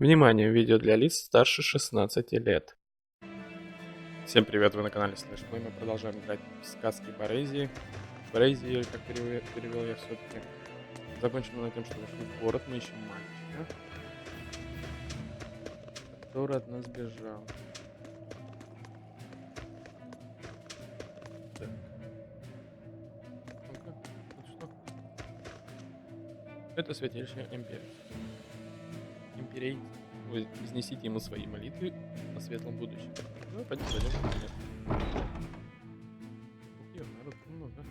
Внимание! Видео для лиц старше 16 лет. Всем привет, вы на канале Слэшплей. Мы продолжаем играть в сказки Березии. Березии, или как перевел я все-таки. Закончим на тем, что вошли в город. Мы ищем мальчика, который от нас бежал. Так. Ну-ка, это что? Это святейший имперец. Имперей. Вы изнесите ему свои молитвы о светлом будущем. Ну, пойдем зайдем в кабинет. Ух, народ много.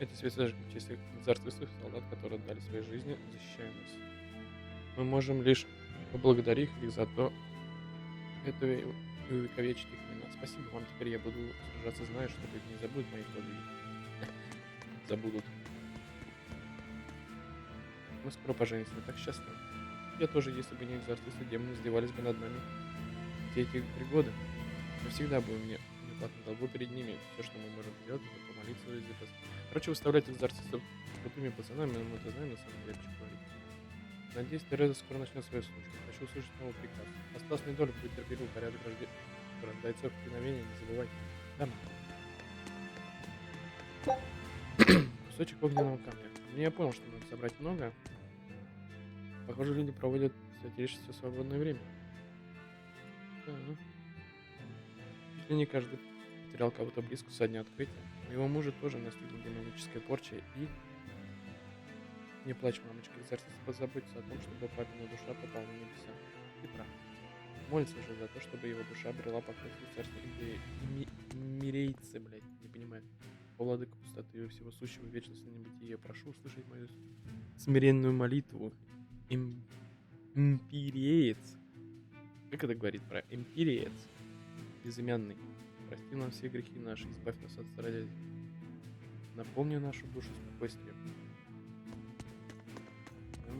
Эти святые в честь царствующих солдат, которые отдали свои жизни, защищая нас. Мы можем лишь поблагодарить их за то, это и увековечить их имена. Спасибо вам, теперь я буду сражаться, зная, что люди не забудут моих подвигов. Забудут. Мы скоро поженимся, мы так счастливы. Я тоже, если бы не экзорцисты, демоны издевались бы над нами все эти 3 года. Мы всегда будем мне неплатно долгу перед ними. Все, что мы можем сделать, это помолиться из-за этого. Короче, выставлять экзорцистов крутыми пацанами, но мы это знаем на самом деле, что говорить. Надеюсь, Тереза скоро начнет свою службу. Хочу услышать новый приказ. Осталось недолго, будь терпеливый, порядок рождается вдохновения, не забывайте. Да. Кусочек огненного камня. Я понял, что надо собрать много. Похоже, люди проводят святилище свободное время. Да. Чуть ли не каждый потерял кого-то близко со дня открытия. Его мужа тоже настигла демоническая порча и... Не плачь, мамочка, экзорцист позаботится о том, чтобы папина душа попала на небеса. Ты прав. Молится же за то, чтобы его душа обрела покой в царстве мирейцы, блядь, не понимаю. О, владыка пустоты и всего сущего вечности небытия, я прошу услышать мою смиренную молитву. Империец. Как это говорит про империец? Безымянный. Прости нам все грехи наши, избавь нас от страдания. Наполни нашу душу спокойствием.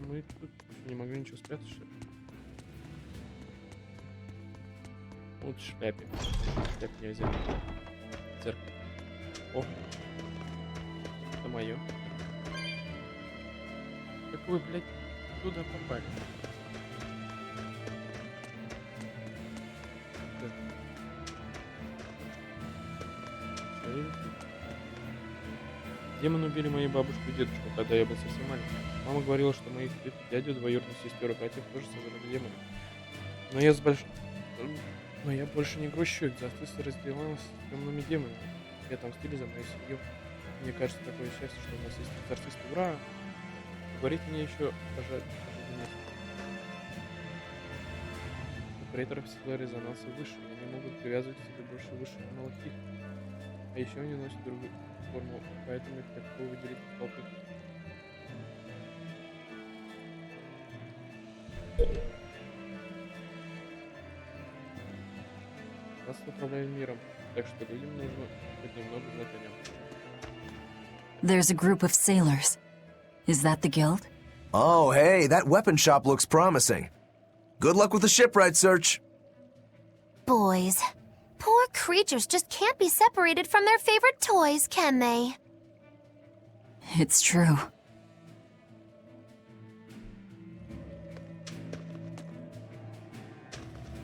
Мы тут не могли ничего спрятать, что ли? Вот в шляпе. Шляп нельзя. Церковь. О! Это мое. Как вы, блядь, туда попали? Да. Демоны убили мою бабушку и дедушку, когда я был совсем маленький. Мама говорила, что моих дядю, двоюродных сестер и братьев тоже сожрали демоны. Но я больше не грущу, экзорцист разделалась с темными демонами. И отомстили за мою семью. Мне кажется, такое счастье, что у нас есть экзорцист. Ура! Говорите мне еще, пожалуйста. У прейторов сила резонанса выше, и они могут привязывать к себе больше высших малахит. А еще они носят другую форму, поэтому их легко выделить из толпы. Нас управляем миром, так что людям нужно хоть немного знать о нем. There's a group of sailors. Is that the guild? Oh, hey, that weapon shop looks promising. Good luck with the shipwright search. Boys. Poor creatures just can't be separated from their favorite toys, can they? It's true.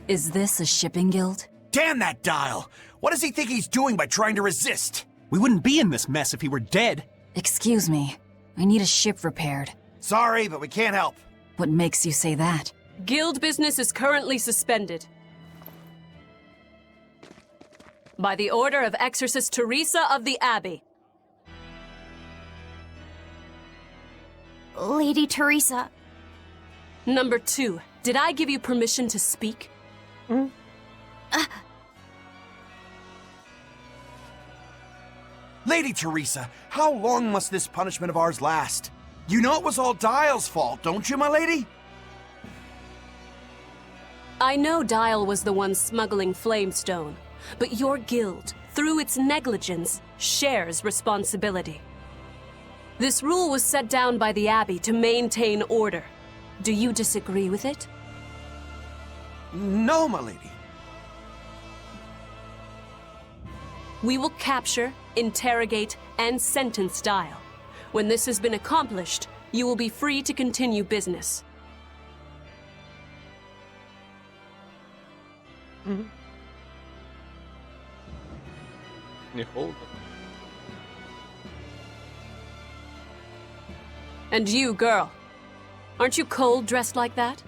Is this a shipping guild? Damn that dial! What does he think he's doing by trying to resist? We wouldn't be in this mess if he were dead. Excuse me. I need a ship repaired. Sorry, but we can't help. What makes you say that? Guild business is currently suspended. By the order of Exorcist Teresa of the Abbey. Lady Teresa. Number 2, did I give you permission to speak? Lady Teresa, how long must this punishment of ours last? You know it was all Dial's fault, don't you, my lady? I know Dial was the one smuggling Flamestone, but your guild, through its negligence, shares responsibility. This rule was set down by the Abbey to maintain order. Do you disagree with it? No, my lady. We will capture, interrogate, and sentence Dial. When this has been accomplished, you will be free to continue business. Не холодно? And you, girl, aren't you cold dressed like that?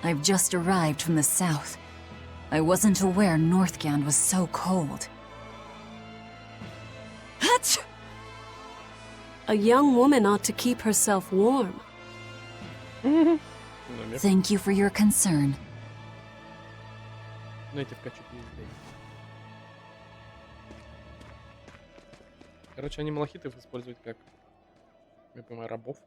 I've just arrived from the south. I wasn't aware Northgand was so cold. Hatch! A young woman ought to keep herself warm. Намек. Thank you for your concern. Знаете, вкачать везде. Короче, они малахитов используют как, я понимаю, рабов.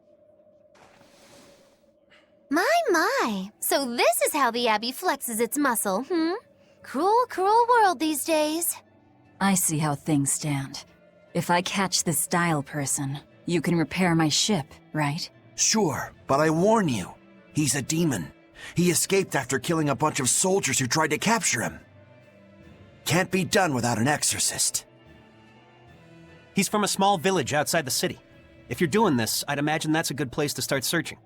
My. So this is how the Abbey flexes its muscle, hmm? Cruel, cruel world these days. I see how things stand. If I catch this dial person, you can repair my ship, right? Sure, but I warn you, he's a demon. He escaped after killing a bunch of soldiers who tried to capture him. Can't be done without an exorcist. He's from a small village outside the city. If you're doing this, I'd imagine that's a good place to start searching.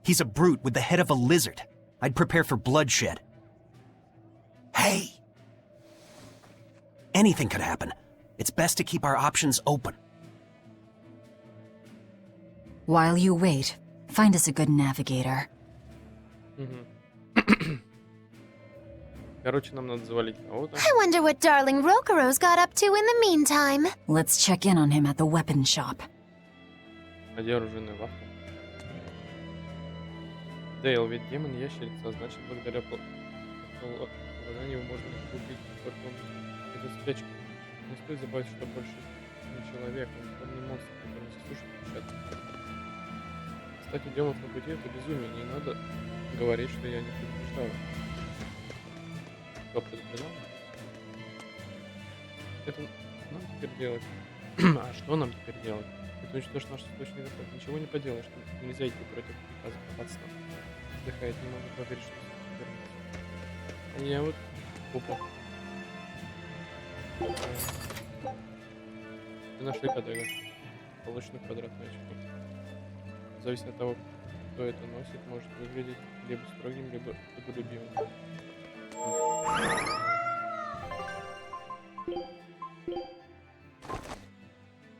He's a brute with the head of a lizard. I'd prepare for bloodshed. Hey! Anything could happen. It's best to keep our options open. While you wait, find us a good navigator. Короче, нам надо завалить кого-то. I wonder what darling Rokuro's got up to in the meantime. Let's check in on him at the weapon shop. А где оружейная лавка? Дейл, ведь демон ящерица, а значит, благодаря полаганию его можно купить, только он идет в спячку. Не стоит забывать, что больше не человек, он темный монстр, который заслужит отпечаток. Кстати, демонов на пути — это безумие, не надо говорить, что я не предупреждал. Кто предупреждал? Это нам теперь делать? А что нам теперь делать? Это уничтожить наш источник дохода. Ничего не поделаешь, нельзя идти против приказа попадства. Вздыхает, не могу поверить, что это вернется. А я вот... Опа. Мы нашли кадыга. Полученный квадратный очки. Зависит от того, кто это носит, может выглядеть либо строгим, либо трудолюбивым.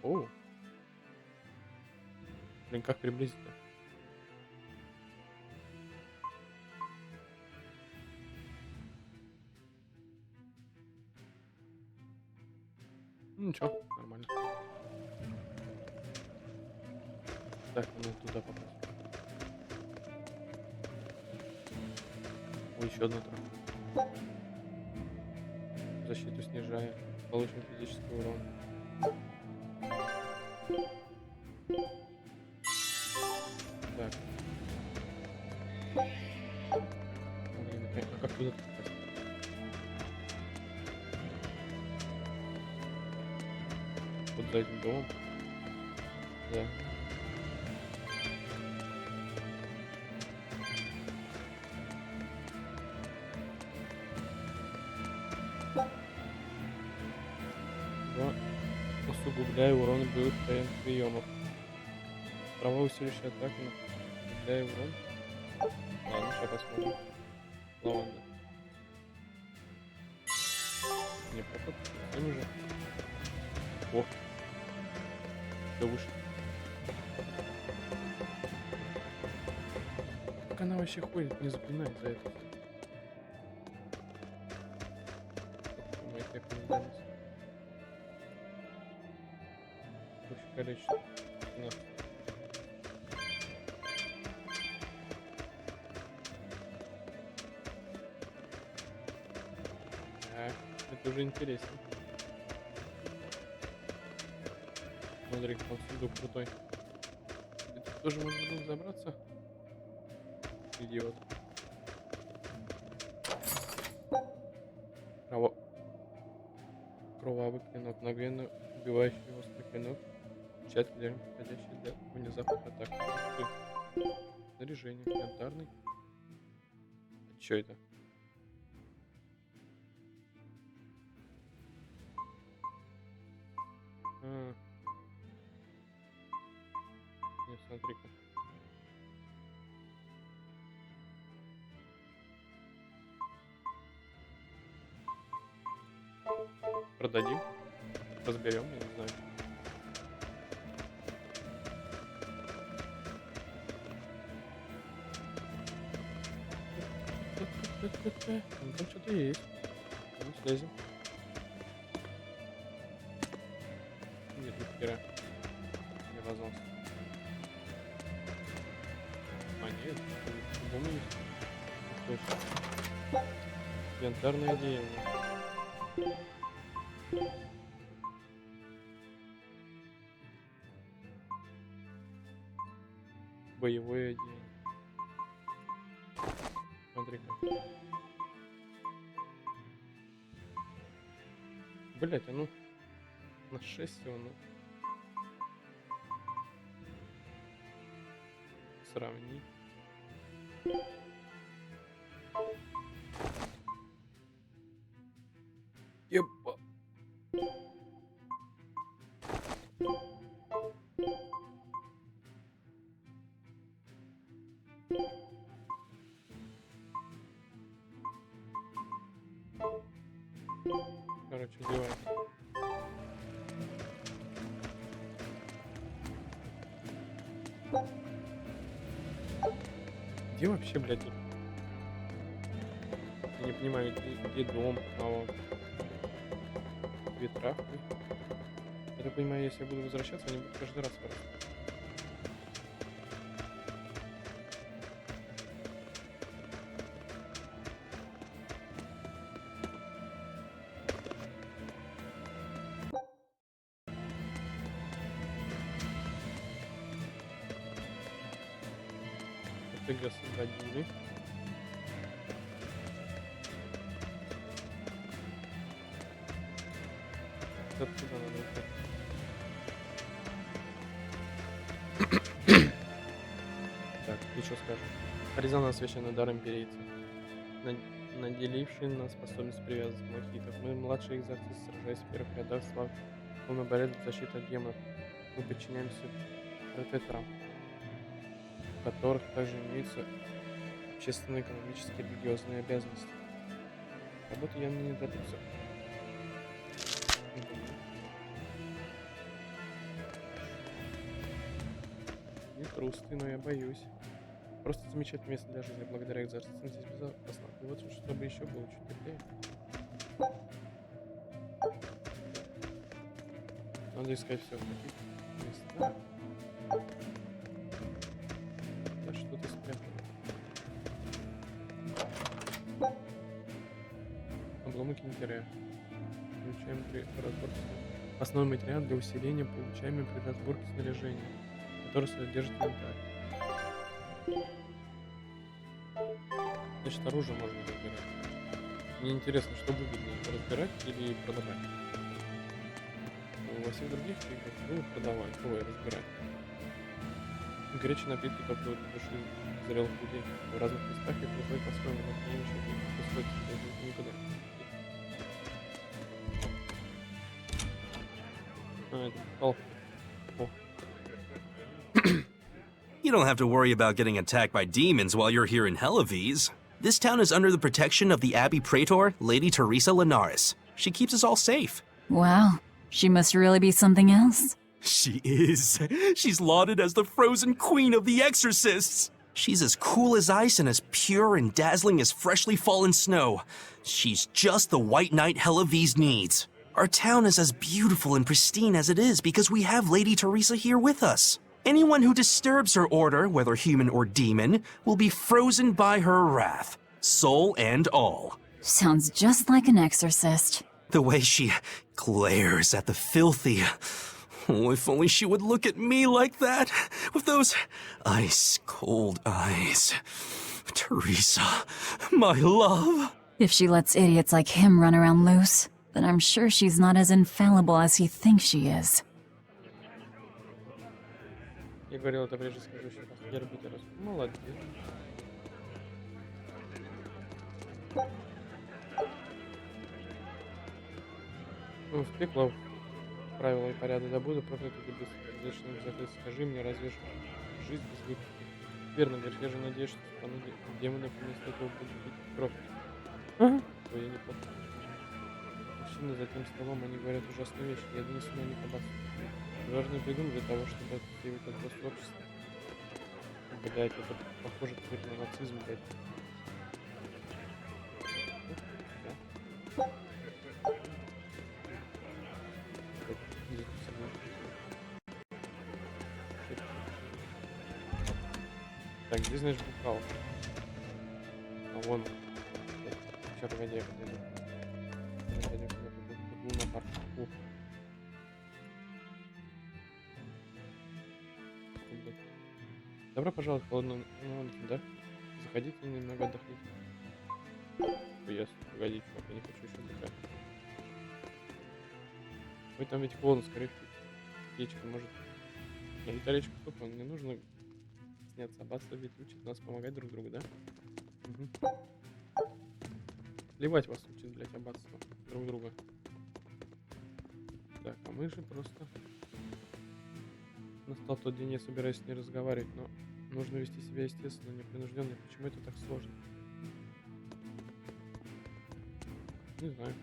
О! Блин, как приблизить-то? Ну, ничего, нормально. Так, надо туда попасть. Ой, еще одна травма. Защиту снижая. Получим физический урон. Так. Блин, а как туда попасть? Вот за этим домом. Да. Усугубляя урон боевых приемов. Права усиливающая атака, усугубляя урон. Ладно, сейчас посмотрим. Лаванда. Не проход, совсем уже. О, все выше. Как она вообще ходит, не заклинает за это? Мой эффект не сдался. Общее количество. 15. Так, это уже интересно. Смотри, как он сундук крутой. Это тоже можно было забраться? Идиот. Кровавый клинок, мгновенно убивающий острый клинок. Тщательно для подходящий для внезапных атак. Снаряжение, янтарный. А чё это? Смотри-ка. Продадим. Разберем, я не знаю. Ну, там что-то есть. Ну, слезем. Нет, ни хера. Не обознался. А, нет, по-моему, есть. Точно. Янтарное одеяние. Боевое одеяние. Смотри-ка. Блять, а ну на 6 всего, ну. Сравни. Епа. Короче, девай. Где вообще, блядь? Я не понимаю, где дом, ветра. Я так понимаю, если я буду возвращаться, они будут каждый раз просто. Фига освободили. Оттуда надо уходить. Так, и что скажем? Аризона освящена даром империйца, наделивший на способность привязывать мохитов. Мы, младшие экзорцисты, сражаясь в первых рядах слав, мы борец в защиту от демонов. Мы подчиняемся протекторам, у которых также имеются общественные, экономические, религиозные обязанности. Работы явно не дадутся. Не трусты, но я боюсь. Просто замечательное место для жизни. Благодаря экзорцистам здесь безопасно. И вот чтобы еще было чуть теплее. Надо искать все в таких местах. Да что-то спрятано. Обломок инвентаря. Получаем при разборке. Основной материал для усиления, получаемый при разборке снаряжения, который содержит инвентарь. Значит, оружие можно разбирать. Мне интересно, что выгоднее, разбирать или продавать. Во всех других играх было продавать, разбирать. Горячие напитки топливо для души зрелых людей. В разных местах их называют по-своему, но к ним еще не подходит никуда. А, это палка. О. You don't have to worry about getting attacked by demons while you're here in Helaves. This town is under the protection of the Abbey Praetor, Lady Teresa Linares. She keeps us all safe. Wow, she must really be something else. She is. She's lauded as the frozen queen of the exorcists. She's as cool as ice and as pure and dazzling as freshly fallen snow. She's just the white knight Helaves needs. Our town is as beautiful and pristine as it is because we have Lady Teresa here with us. Anyone who disturbs her order, whether human or demon, will be frozen by her wrath, soul and all. Sounds just like an exorcist. The way she glares at the filthy. Oh, if only she would look at me like that, with those ice-cold eyes. Teresa, my love. If she lets idiots like him run around loose, then I'm sure she's not as infallible as he thinks she is. Я говорил, это прежде скажу еще раз. Я люблю тебя. Молодец. Ну, в пекло правила и порядок добуду, проклятый ты бессердечный закрыть. Скажи мне, разве жизнь без выпивки. Верно, говоришь, я же надеюсь, что страну демонов вместо этого будет пить кровь. Ага. Ой, я неплохо. Мужчины за тем столом, они говорят ужасные вещи. Я донесу на них об отсутствии. Должны придумать для того, чтобы отсеивать от просто общества. Блять, это похоже теперь на нацизм, блять. Так, где, значит, бухал? А вон. Сейчас, погоди, я подойду. Был на парку. Добро пожаловать в холодную Лондон, да? Заходите и немного отдохните. Ясно. Погоди, чувак, я не хочу еще отдыхать. Ой, там ведь холодно, скорее печка, может. Я Виталичку, стоп, не нужно сняться. Аббатство ведь учит нас помогать друг другу, да? Угу. Плевать вас учит, блять, аббатство друг друга. Так, а мы же просто... Настал тот день, я собираюсь с ней разговаривать, но нужно вести себя естественно, непринужденно. Почему это так сложно? Не знаю.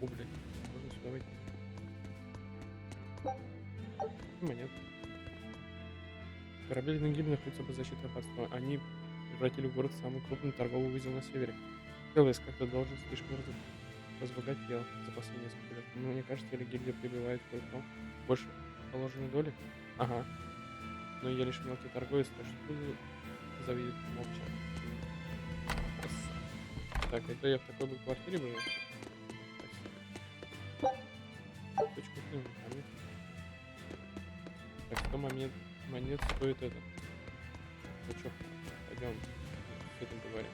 О, блядь, можно сюда выйти. Монет. Корабли на гибель находятся под защитой аббатства. Они превратили город в самый крупный торговый узел на севере. Элвис как-то должен слишком разбогател за последние несколько лет. Но мне кажется, или гильдия прибывает кое-кто больше положенной доли? Ага. Но я лишь мелкий торговец, так что буду завидеть молча. Так, это я в такой бы квартире был. Точку к нему, монет. Так, 100 монет стоит этот. Сачок. Пойдем с этим поговорим.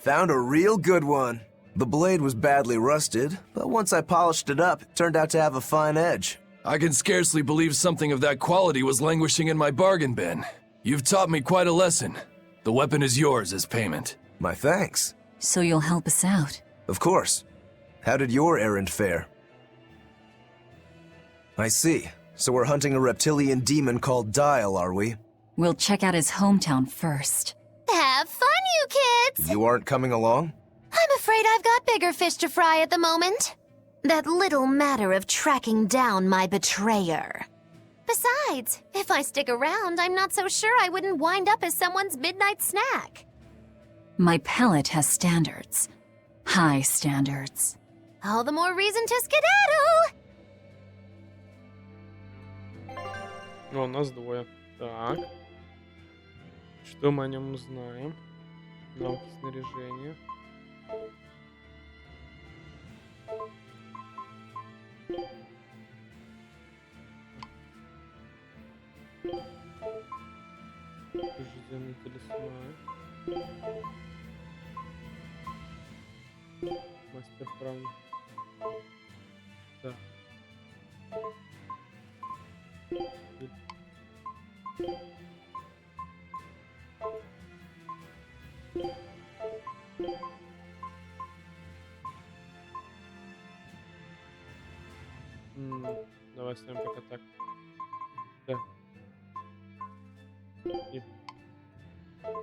Found a real good one. The blade was badly rusted, but once I polished it up, it turned out to have a fine edge. I can scarcely believe something of that quality was languishing in my bargain bin. You've taught me quite a lesson. The weapon is yours as payment. My thanks. So you'll help us out? Of course. How did your errand fare? I see. So we're hunting a reptilian demon called Dial, are we? We'll check out his hometown first. Have fun, you kids! You aren't coming along? I'm afraid I've got bigger fish to fry at the moment. That little matter of tracking down my betrayer. Besides, if I stick around, I'm not so sure I wouldn't wind up as someone's midnight snack. My palate has standards. High standards. All the more reason to skedaddle! Ну, у нас двое. Так. Что мы о нем узнаем? Навыки снаряжения. Жизненный талисман. Мастер правды. Да. Давай ставим пока так. Да. И...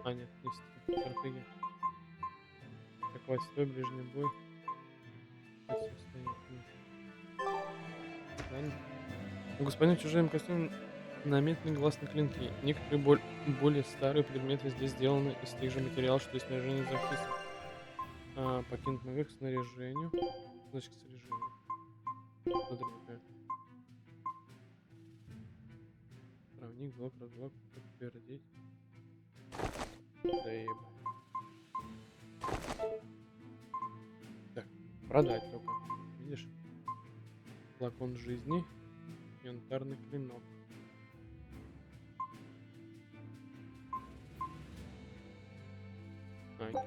А, нет, не стратегия. Так, хватит, стой, ближний бой. Господин в чужом костюме наметный глаз на клинки. Некоторые более старые предметы здесь сделаны из тех же материалов, что и снаряжение записано. Покинуть наверх снаряжению. Значит, к снаряжению. Другая. Правник, блок, разблок, подтвердить. Заебать. Так, продать только. Видишь? Флакон жизни. Янтарный клинок.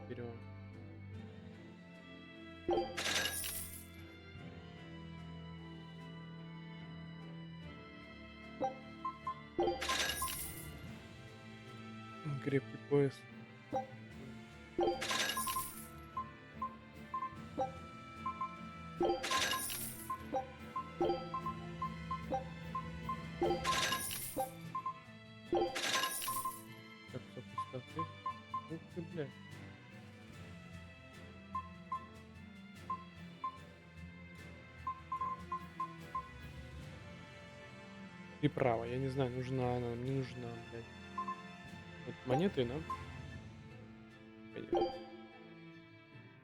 Берем. Крепкий пояс. Так, все пустоты. Ух ты, блядь. Приправа, я не знаю, нужна она, не нужна, блядь. Вот монеты, да? Пойдёт.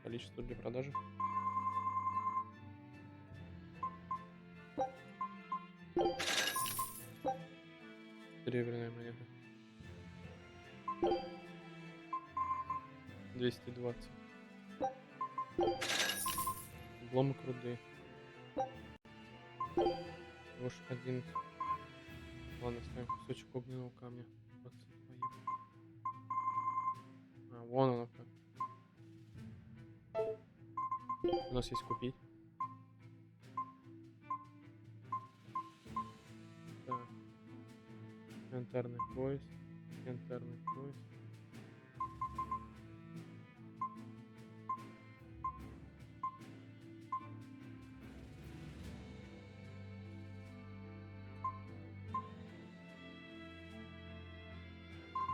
Количество для продажи. Серебряная монета. 220. Обломок руды. Ложь 11. Ладно, ставим кусочек огненного камня. 22. А, вон оно как. У нас есть купить. Так. Янтарный пояс. Янтарный пояс.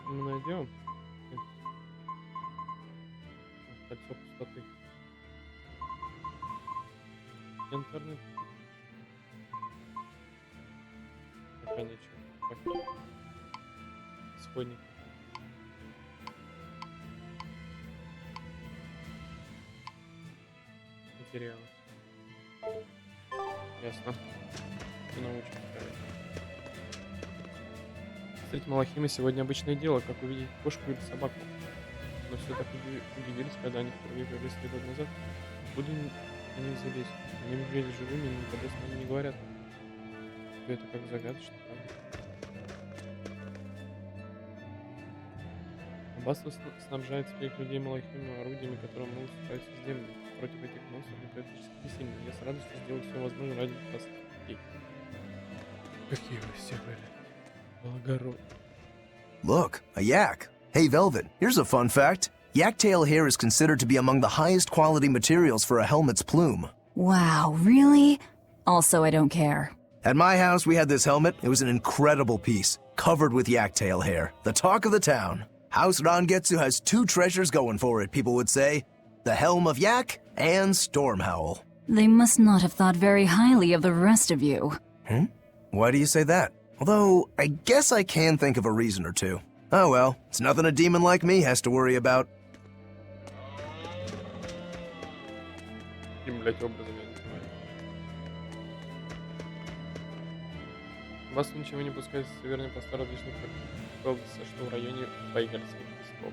Мы найдем. Кольцо пустоты. Янтарный. Пока ничего. Пока. Исходник. Материалы. Ясно. Ты научишься. Встретить Малахима сегодня обычное дело, как увидеть кошку или собаку. Но все так удивились, когда они впервые появились 3 года назад. Откуда они взялись? Они выглядели живыми, но никогда с нами не говорят. Все это как загадочно, правда? Аббатство снабжает своих людей Малахима орудиями, которые могут справиться с демонами. Против этих монстров они практически бессильны. Я с радостью сделаю все возможное ради вас. Какие вы все были. Look, a yak. Hey, Velvet, here's a fun fact. Yak-tail hair is considered to be among the highest quality materials for a helmet's plume. Wow, really? Also, I don't care. At my house, we had this helmet. It was an incredible piece, covered with yak-tail hair. The talk of the town. House Rangetsu has 2 treasures going for it, people would say. The Helm of Yak and Stormhowl. They must not have thought very highly of the rest of you. Why do you say that? Although, I guess I can think of a reason or two. Oh well, it's nothing a demon like me has to worry about. Каким, блядь, образом, я не знаю. Вас ничего не пускает с северной поста различных областей, что в районе Байгальских песков.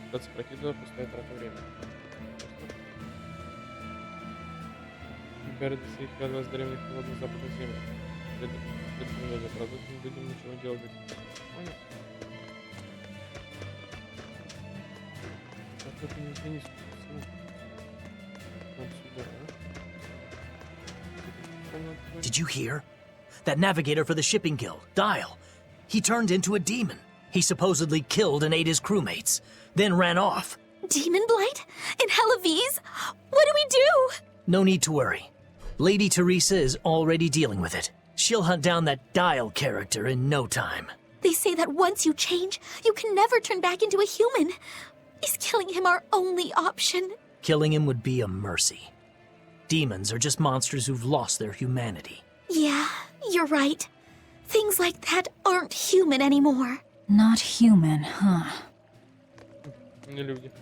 Пытаться пройти туда пустая трата времени. Береды своих от древних холодных западных земель. Продуктам людям ничего делать. Понял? Так это не изменится. Did you hear? That navigator for the shipping guild, Dial. He turned into a demon. He supposedly killed and ate his crewmates, then ran off. Demon Blight? In Hellawese? What do we do? No need to worry. Lady Teresa is already dealing with it. She'll hunt down that Dial character in no time. They say that once you change, you can never turn back into a human. Is killing him our only option? Killing him would be a mercy. Demons are just monsters who've lost their humanity. Yeah, you're right. Things like that aren't human anymore. Not human, huh? Не люди.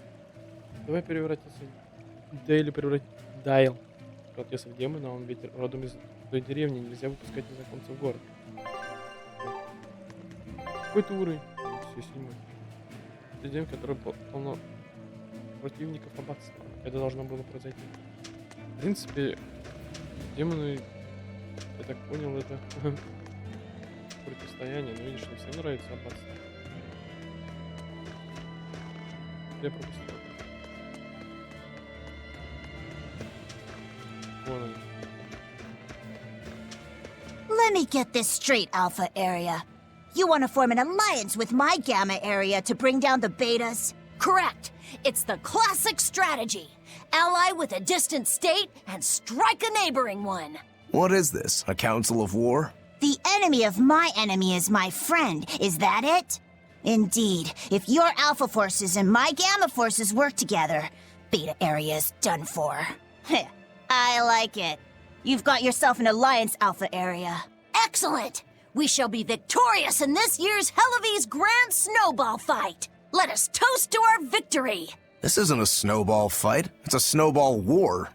Давай превратиться в Дейли, Дайл. Превратился в демона, он ведь родом из той деревни, нельзя выпускать незнакомцев в город. Какой-то уровень. Все, 7. Это день, который полно противников аббатства. Это должно было произойти. В принципе, демоны, я так понял, это противостояние, но видишь, не всем нравится аббатство. Я пропустил. Вон они. Let me get this straight, Alpha Area. You want to form an alliance with my Gamma Area to bring down the Betas? Correct. It's the classic strategy. ally with a distant state and strike a neighboring one. What is this, a council of war? The enemy of my enemy is my friend, is that it? Indeed, if your Alpha forces and my Gamma forces work together, Beta area is done for. Heh, I like it. You've got yourself an alliance, Alpha area. Excellent! We shall be victorious in this year's Helavi's Grand Snowball Fight. Let us toast to our victory! This isn't a snowball fight. It's a snowball war.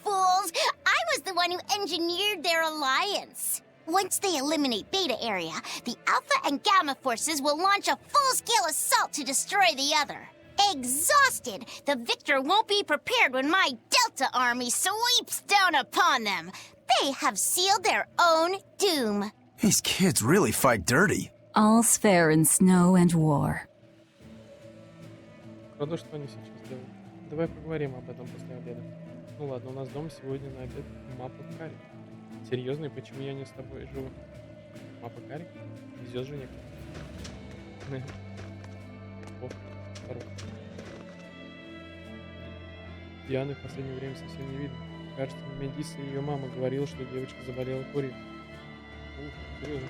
Fools! I was the one who engineered their alliance. Once they eliminate Beta area, the Alpha and Gamma forces will launch a full-scale assault to destroy the other. Exhausted, the victor won't be prepared when my Delta army sweeps down upon them. They have sealed their own doom. These kids really fight dirty. All's fair in snow and war. Правда, что они сейчас делают? Давай поговорим об этом после обеда. Ну ладно, у нас дома сегодня на обед мапа карик. Серьезно, и почему я не с тобой живу? Мапа карик? Везет же некуда. О, здорово. Дианы в последнее время совсем не видно. Кажется, Медиса и ее мама говорила, что девочка заболела курью. Серьезно.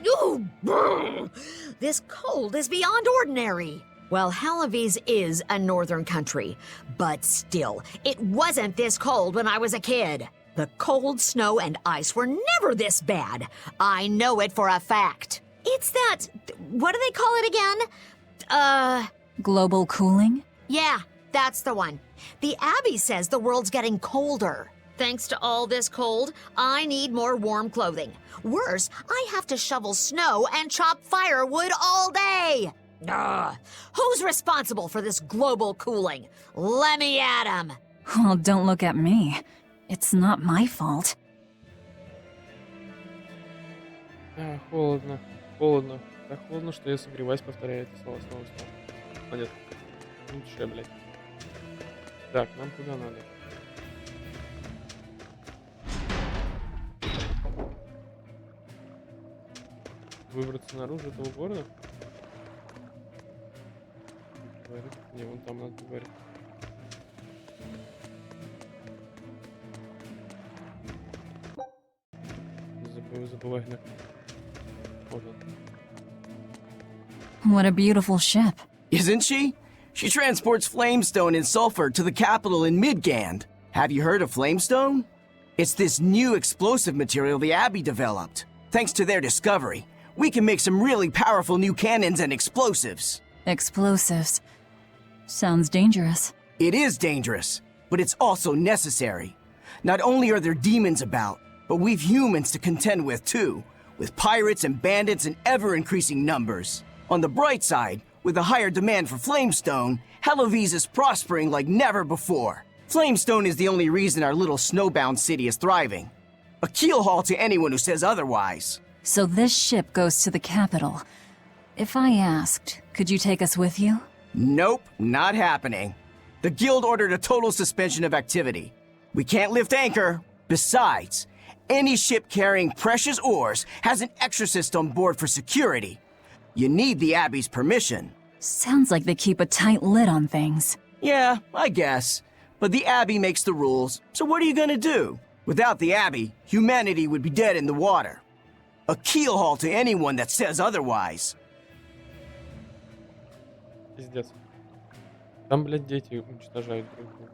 Ooh, this cold is beyond ordinary. Well, Halavis is a northern country, but still, it wasn't this cold when I was a kid. The cold, snow, and ice were never this bad. I know it for a fact. It's that... what do they call it again? Global cooling? Yeah, that's the one. The Abbey says the world's getting colder. Thanks to all this cold, I need more warm clothing. Worse, I have to shovel snow and chop firewood all day. Ugh. Who's responsible for this global cooling? Let me at 'em. Well, don't look at me. It's not my fault. Холодно. Холодно. Так холодно, что я согреваюсь, повторяю это слово снова и снова. Молодец. Лучше, блядь. Так, нам куда надо? Выбраться наружу этого города? Говорит. Не, вон там надо говорить. Забывай на... Вот он. What a beautiful ship. Isn't she? She transports flamestone and sulfur to the capital in Midgand. Have you heard of flamestone? It's this new explosive material the Abbey developed. Thanks to their discovery, we can make some really powerful new cannons and explosives. Explosives. Sounds dangerous. It is dangerous, but it's also necessary. Not only are there demons about, but we've humans to contend with too, with pirates and bandits in ever-increasing numbers. On the bright side, with a higher demand for flamestone, Halavis is prospering like never before. Flamestone is the only reason our little snowbound city is thriving. A keelhaul to anyone who says otherwise. So this ship goes to the capital. If I asked, could you take us with you? Nope, not happening. The guild ordered a total suspension of activity. We can't lift anchor. Besides, any ship carrying precious ores has an exorcist on board for security. You need the Abbey's permission. Sounds like they keep a tight lid on things. Yeah, I guess. But the Abbey makes the rules, so what are you gonna do? Without the Abbey, humanity would be dead in the water. A keelhaul to anyone that says otherwise. Пиздец. Там, блядь, дети уничтожают друг друга.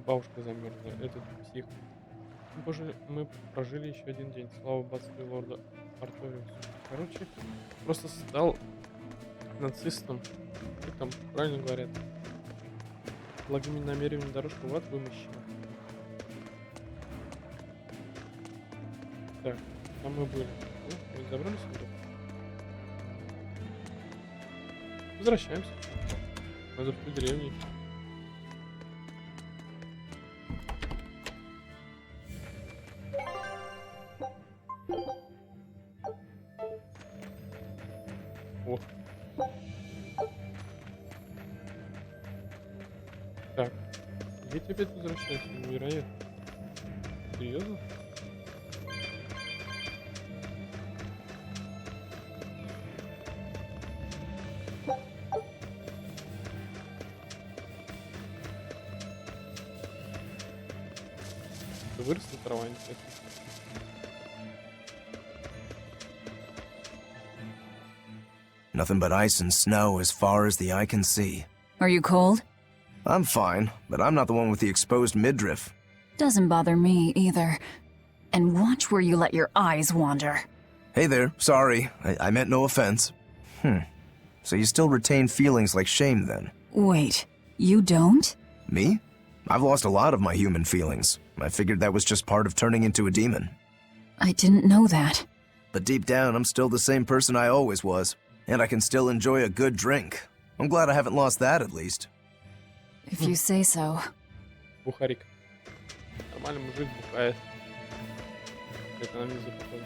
Бабушка замерзла. Этот псих. Ну, боже, мы прожили еще один день. Слава братству лорда Артовиусу. Короче, просто стал нацистом. Как там правильно говорят? Благими намерениями дорожка в ад вымощена. Так, там мы были. Ну, мы забрались сюда. Возвращаемся. Надо в деревню. О. Так. Дети опять возвращаются. Невероятно. Серьезно? что выросла трава, а не так. Nothing but ice and snow as far as the eye can see. Are you cold? I'm fine, but I'm not the one with the exposed midriff. Doesn't bother me either. And watch where you let your eyes wander. Hey there, sorry. I meant no offense. So you still retain feelings like shame then? Wait, you don't? Me? I've lost a lot of my human feelings. I figured that was just part of turning into a demon. I didn't know that. But deep down, I'm still the same person I always was. And I can still enjoy a good drink. I'm glad I haven't lost that at least. If you say so. Бухарик. Нормальный мужик бухает. Это на визу походу.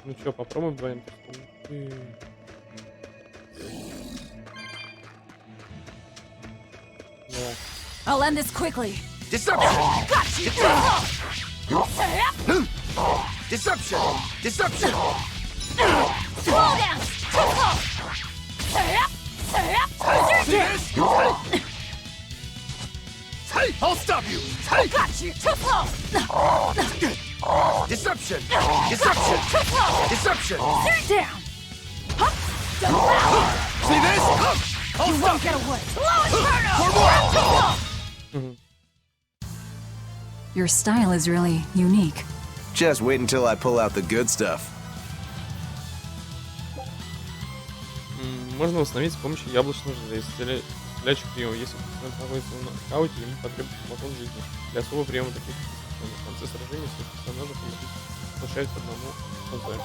Ну чё, попробуем вдвоем? Давай. I'll end this quickly. Deception! Deception! Deception! Slow down! See this? Hey, I'll stop you! Hey! Got you! Too slow! Deception! Deception! Deception! Sit down! See this? I'll You stop won't you! get away! Slow inferno! For more! Your style is really unique. Just wait until I pull out the good stuff. Можно установить с помощью яблочного желе. Стреляющих приемов. Если пациент находится на нокауте, ему потребуется флакон жизни. Для особого приема таких в конце сражения всех персонажей получают по одному концу.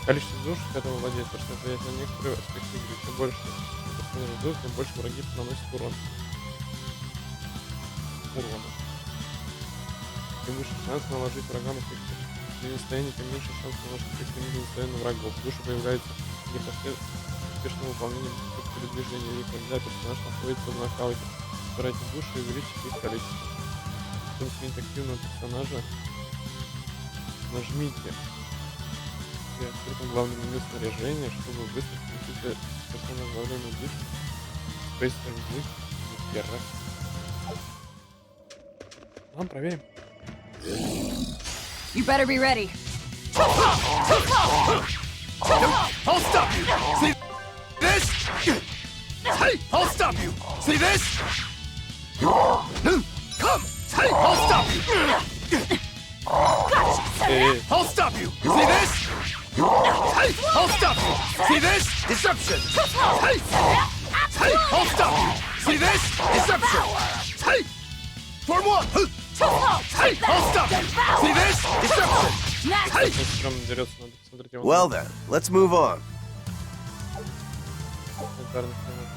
Количество душ, которым владеет персонаж, влияет на некоторые аспекты игры. Чем больше персонажей душ, тем больше враги наносят урона. Чем выше шанс наложить врагам эффекты состояния, тем меньше шанс наложить эффекты состояния на врагов. Души появляются для успешного выполнения передвижения, и когда персонаж находится в нокауте, собирайте души и увеличить их количество. Чтобы сменить активного персонажа, нажмите при открытом главном меню снаряжения, чтобы быстро включить персонажа во время битвы. Space Exit и Terra. Ладно, проверим. You better be ready. I'll stop you! See this? Hey, I'll stop you! See this? Come! Hey, I'll stop you! Hey. I'll stop you! See this? Hey, I'll stop you! See this? Deception! Hey! Hey, I'll stop you! See this? Deception! Hey! For one! Hey, I'll stop you! See this? Deception! Hey! Очень стрёмно дерётся, надо посмотреть его. Well then, let's move on.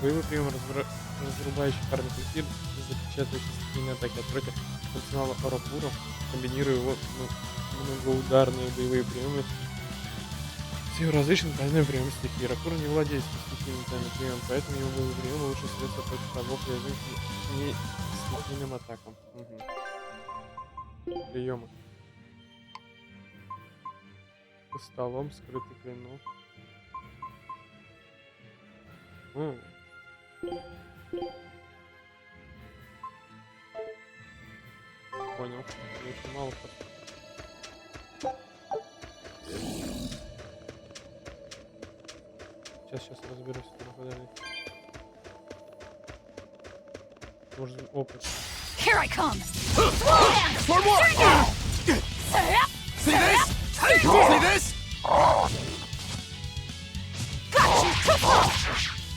Боевой прием разрубающий карный эфир, запечатывающий стихийные атаки. Откройте функционал Орапура, комбинируя его многоударные боевые приемы с его различными тайными приемами стихии. Рапур не владеет стихийным тайным приемом, поэтому его боевые приемы лучше средства против врагов реагируют не стихийным атакам. Приемы. Под столом скрытый клинок. Понял. Очень мало просто. Сейчас разберусь с этим, подожди. Может, опыт. Here I come! For more! See this? Hey, see this?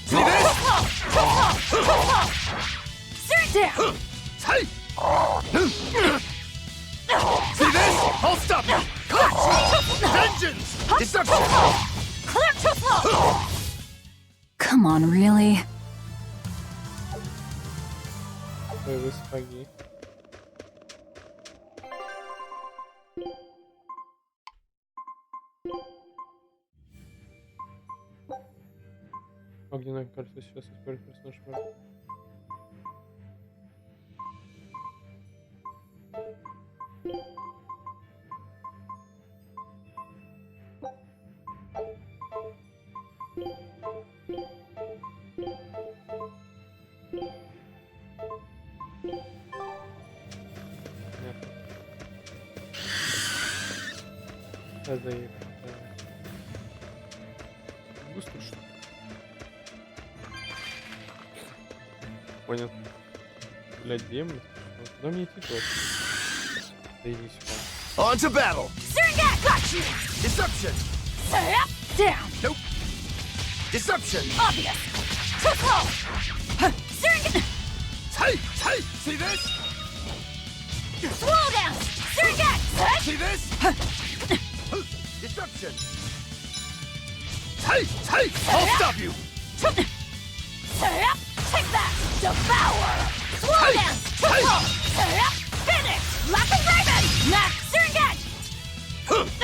See this? Sit down! Hey! See this? I'll stop you! Vengeance! Deception! Clear too slow! Come on, really? Боевые сапоги. Огненное кольцо сейчас использует персонаж врага. Нет. Это и... Быстро что ли? Понял. Блядь, демон. Куда мне идти тут? Да иди сюда. On to battle! Sergat got you! Deception! Yep, down! Nope! Deception! Obvious! Too close! Sergat! Hey! Hey! See this? Slow down! Sergat! See this? Deception! Hey! Hey! I'll stop you! Yep, take that! Devour! Slow Hey! down! Too Hey! close! Yep, finish! Laughing Raven! Next! Sergat!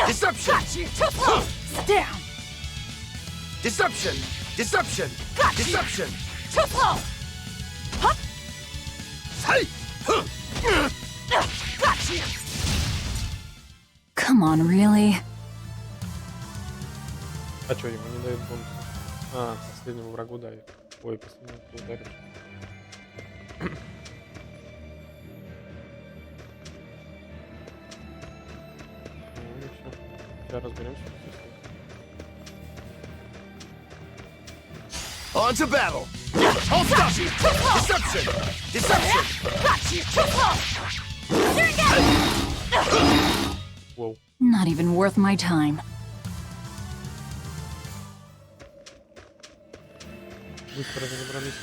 Deception! Got you! Too close! Down! Deception! Deception! Got you. Deception! Too close! Hup! Hey! Got you! Come on, really? А чё, ему не дают бонусы? А, последнему врагу дают. Ой, последнему ударит. Ну, ничего. Сейчас разберемся. On to battle! I'll stop you! Deception! Deception! Got you! Too close! Воу. Not even worth my time. Быстро разобрались.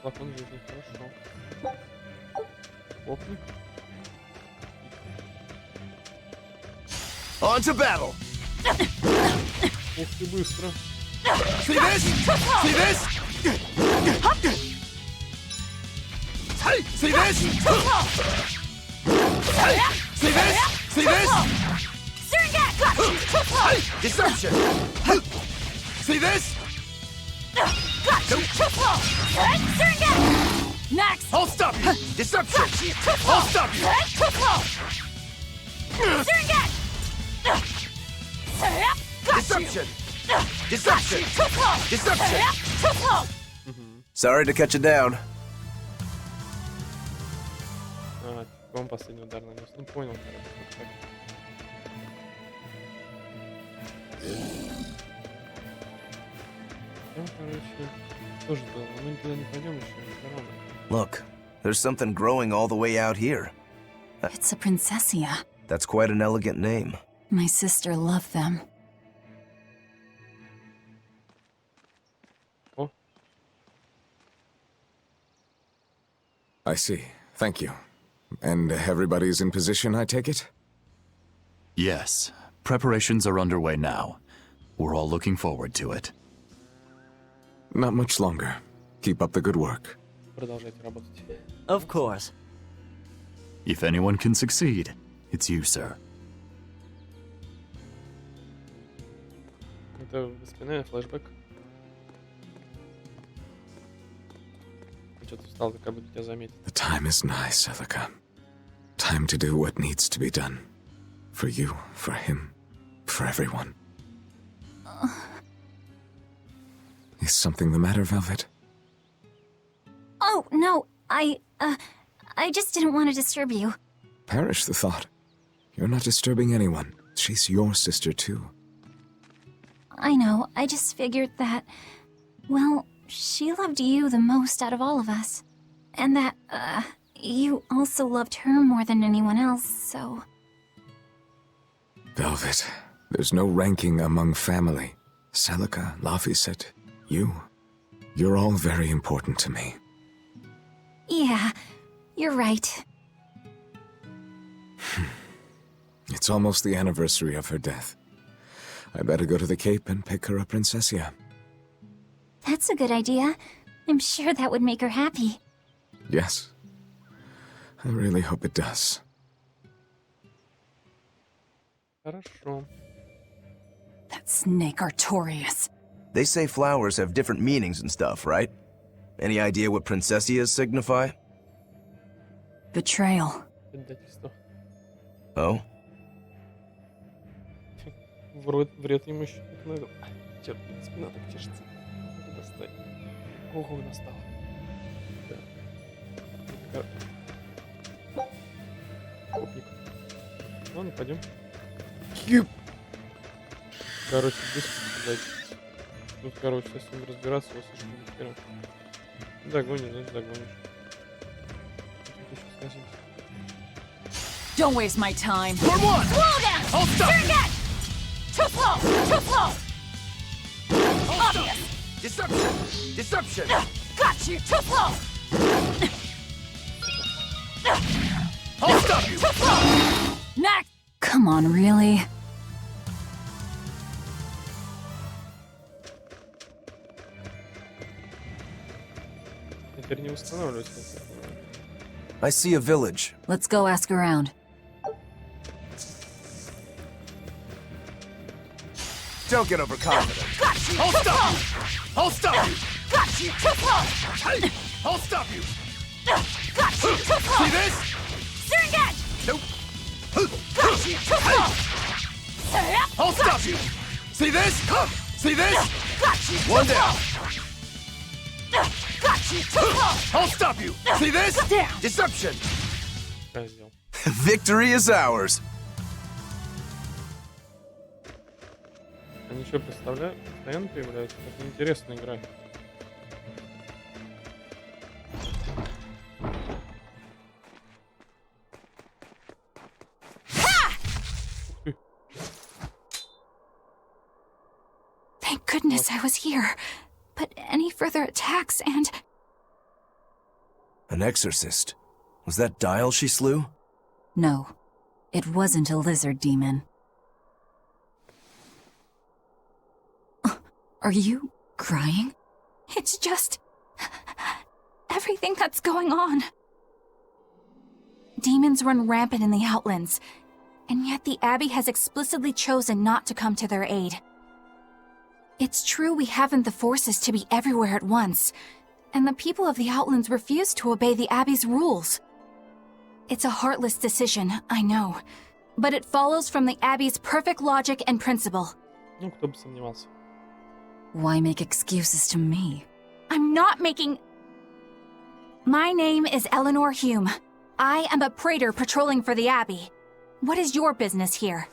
Флакон жизни, хорошо. Опник. On to battle! Ух ты, быстро. See this? See this? Hey! See this? Hey! See this? See this? Sergat got you! Too Hey! close! Deception! See this? Got you! Too close! Sergat! Next! I'll stop you! Deception! Got you! Too I'll close! stop you! Too close! Sergat! Got you! Deception! Got Deception! you! Too close! Deception! Too close! Sorry to cut you down. А, он последний удар нанес. Ну понял, короче. Вот так. Ну, короче, тоже было. Мы никуда не пойдем еще, здорово. Look, there's something growing all the way out here. It's a Princessia. That's quite an elegant name. My sister loved them. О, I see. Thank you. And everybody's in position, I take it? Yes. Preparations are underway now. We're all looking forward to it. Not much longer. Keep up the good work. продолжайте работать. Of course. If anyone can succeed, it's you, sir. Это воспоминание, флешбэк. Ты что-то встал, как будто тебя заметил. The time is nigh, Celica. Time to do what needs to be done. For you, for him, for everyone. Is something the matter, Velvet? Oh, no, I just didn't want to disturb you. Perish the thought. You're not disturbing anyone. She's your sister, too. I know, I just figured that, well, she loved you the most out of all of us. And that, you also loved her more than anyone else, so... Velvet, there's no ranking among family. Celica, Laphicet, you. You're all very important to me. Yeah, you're right. It's almost the anniversary of her death. I better go to the Cape and pick her a Princessia. That's a good idea. I'm sure that would make her happy. Yes. I really hope it does. Хорошо. That snake Artorias. They say flowers have different meanings and stuff, right? Any idea what princessias signify? Betrayal. Предательство. Oh? Врет ему еще как надо. Черт, спина так чешется. Стой. Ого, настал. Да. Копник. Ладно, пойдем. Короче, быстро стрелять. Тут, короче, с ним разбираться его слишком быстро. Догонишь, значит догонишь. Тут еще скажемся. Don't waste my time. For one! Slow down! Hold stop! Turn back! Too slow! Too slow! Obvious! Deception! Deception! Got you! Too slow! I'll stop you! Too slow! Next! Come on, really? Теперь не устанавливать это. I see a village. Let's go ask around. Don't get overconfident. Got you! I'll Too stop slow! you! I'll stop you! Got you! Too slow! Hey! I'll stop you! Got you! Too slow! See this? Disengage! Nope. Got you! Too slow! I'll stop you! See this? See this? Got you! One down. Got you! Too slow! I'll stop you! See this? Down. Deception! Правильно сделал. Victory is ours. Они что, представляют? Постоянно появляются? Это интересная игра. Thank goodness I was here. But any further attacks and... An exorcist. Was that Dial she slew? No, it wasn't a lizard demon. Are you crying? It's just... everything that's going on. Demons run rampant in the Outlands, and yet the Abbey has explicitly chosen not to come to their aid. It's true we haven't the forces to be everywhere at once, and the people of the Outlands refuse to obey the Abbey's rules. It's a heartless decision, I know, but it follows from the Abbey's perfect logic and principle. Ну, кто бы сомневался. Why make excuses to me? I'm not making... My name is Eleanor Hume. I am a praetor patrolling for the Abbey. What is your business here?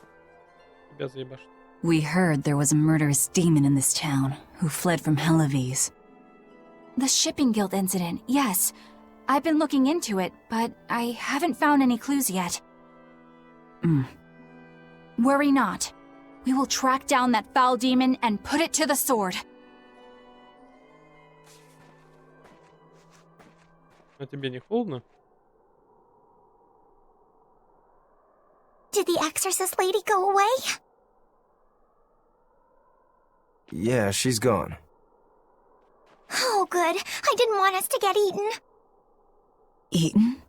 Тебя заебашь. We heard there was a murderous demon in this town who fled from Helavis. The Shipping Guild incident, yes. I've been looking into it, but I haven't found any clues yet. Worry not. We will track down that foul demon and put it to the sword. А тебе не холодно? Did the exorcist lady go away? Yeah, she's gone. Oh, good. I didn't want us to get eaten. Eaten?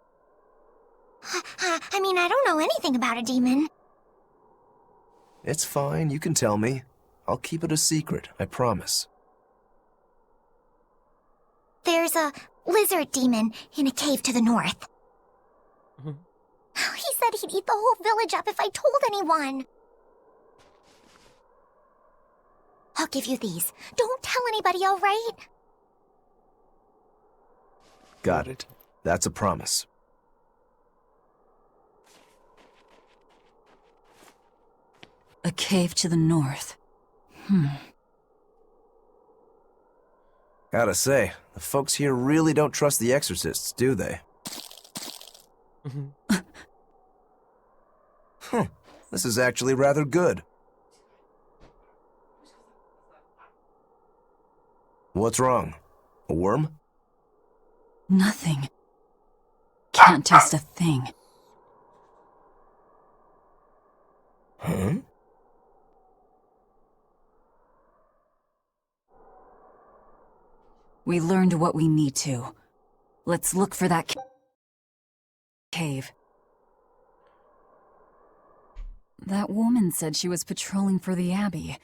I mean, I don't know anything about a demon. It's fine, you can tell me. I'll keep it a secret, I promise. There's a lizard demon in a cave to the north. He said he'd eat the whole village up if I told anyone. I'll give you these. Don't tell anybody, all right? Got it. That's a promise. A cave to the north. Gotta say, the folks here really don't trust the exorcists, do they? This is actually rather good. What's wrong? A worm? Nothing. Can't taste a thing. Huh? We learned what we need to. Let's look for that cave. That woman said she was patrolling for the Abbey.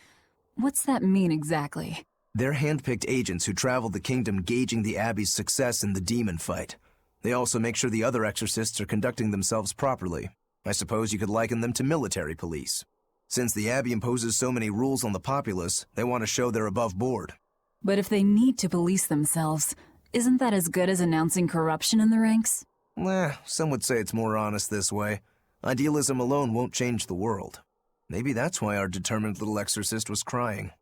What's that mean exactly? They're hand-picked agents who travel the kingdom gauging the Abbey's success in the demon fight. They also make sure the other exorcists are conducting themselves properly. I suppose you could liken them to military police. Since the Abbey imposes so many rules on the populace, they want to show they're above board. But if they need to police themselves, isn't that as good as announcing corruption in the ranks? Some would say it's more honest this way. Idealism alone won't change the world. Maybe that's why our determined little exorcist was crying.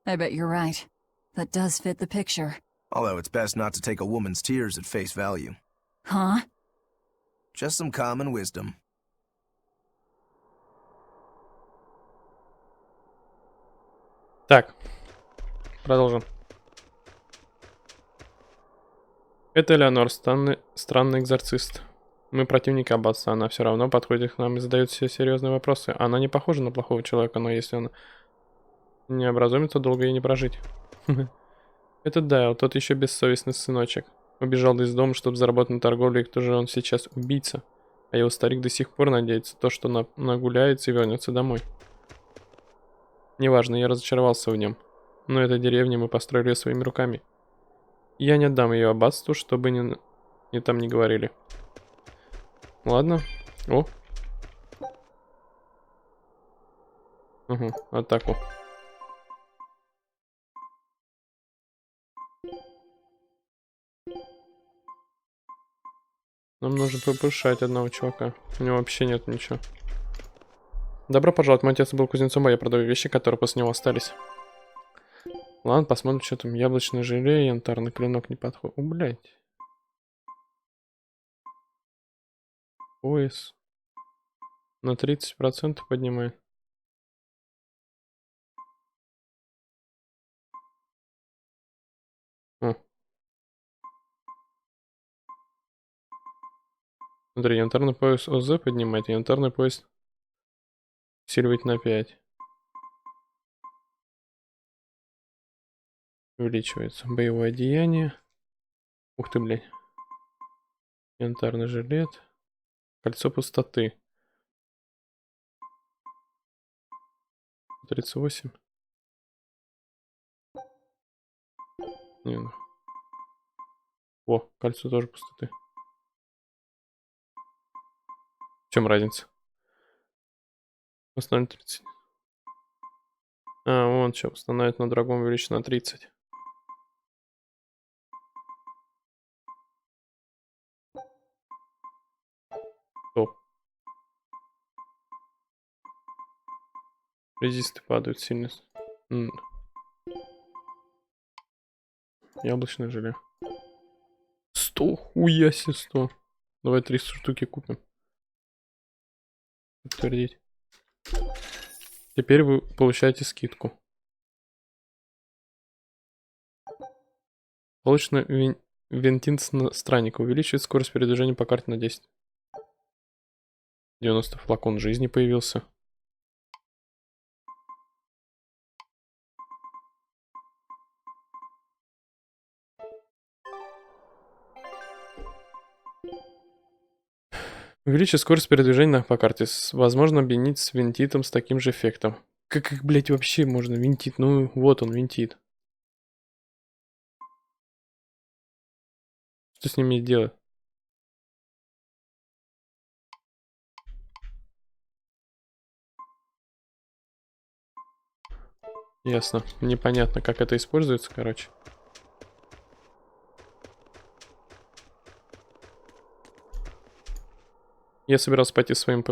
I bet you're right. That does fit the picture. Although it's best not to take a woman's tears at face value. Huh? Just some common wisdom. Так, продолжим. Это Элеонор, странный экзорцист. Мы противники аббатства, она все равно подходит к нам и задает все серьезные вопросы. Она не похожа на плохого человека, но если она не образумится, долго ей не прожить. Это Дайл, тот еще бессовестный сыночек. Убежал из дома, чтобы заработать на торговле, и кто же он сейчас? Убийца. А его старик до сих пор надеется, то, что нагуляется и вернется домой. Неважно, я разочаровался в нем. Но эта деревня мы построили своими руками. Я не отдам ее аббатству, чтобы ни там не говорили. Ладно. О. Угу, атаку. Нам нужно повышать одного чувака. У него вообще нет ничего. Добро пожаловать, мой отец был кузнецом, а я продаю вещи, которые после него остались. Ладно, посмотрим, что там. Яблочное желе, янтарный клинок не подходит. О, блядь. Пояс. На 30% поднимает. О. Смотри, янтарный пояс ОЗ поднимает, янтарный пояс усиливать на 5. Увеличивается. Боевое одеяние. Ух ты, блядь. Янтарный жилет. Кольцо пустоты. 38. Не, ну. О, кольцо тоже пустоты. В чем разница? Установить 30. А, вон что, устанавливать на другом увеличить на 30. Стоп. Резисты падают сильно. Яблочное желе. 100, хуяси 100. Давай 300 штуки купим. Подтвердить. Теперь вы получаете скидку. Получено вентин странника. Увеличивает скорость передвижения по карте на 10. 90 флакон жизни появился. Увеличить скорость передвижения по карте. Возможно объединить с винтитом с таким же эффектом. Как, блять, вообще можно винтит? Ну, вот он, винтит. Что с ними делать? Ясно. Непонятно, как это используется, короче. Я собирался пойти с своим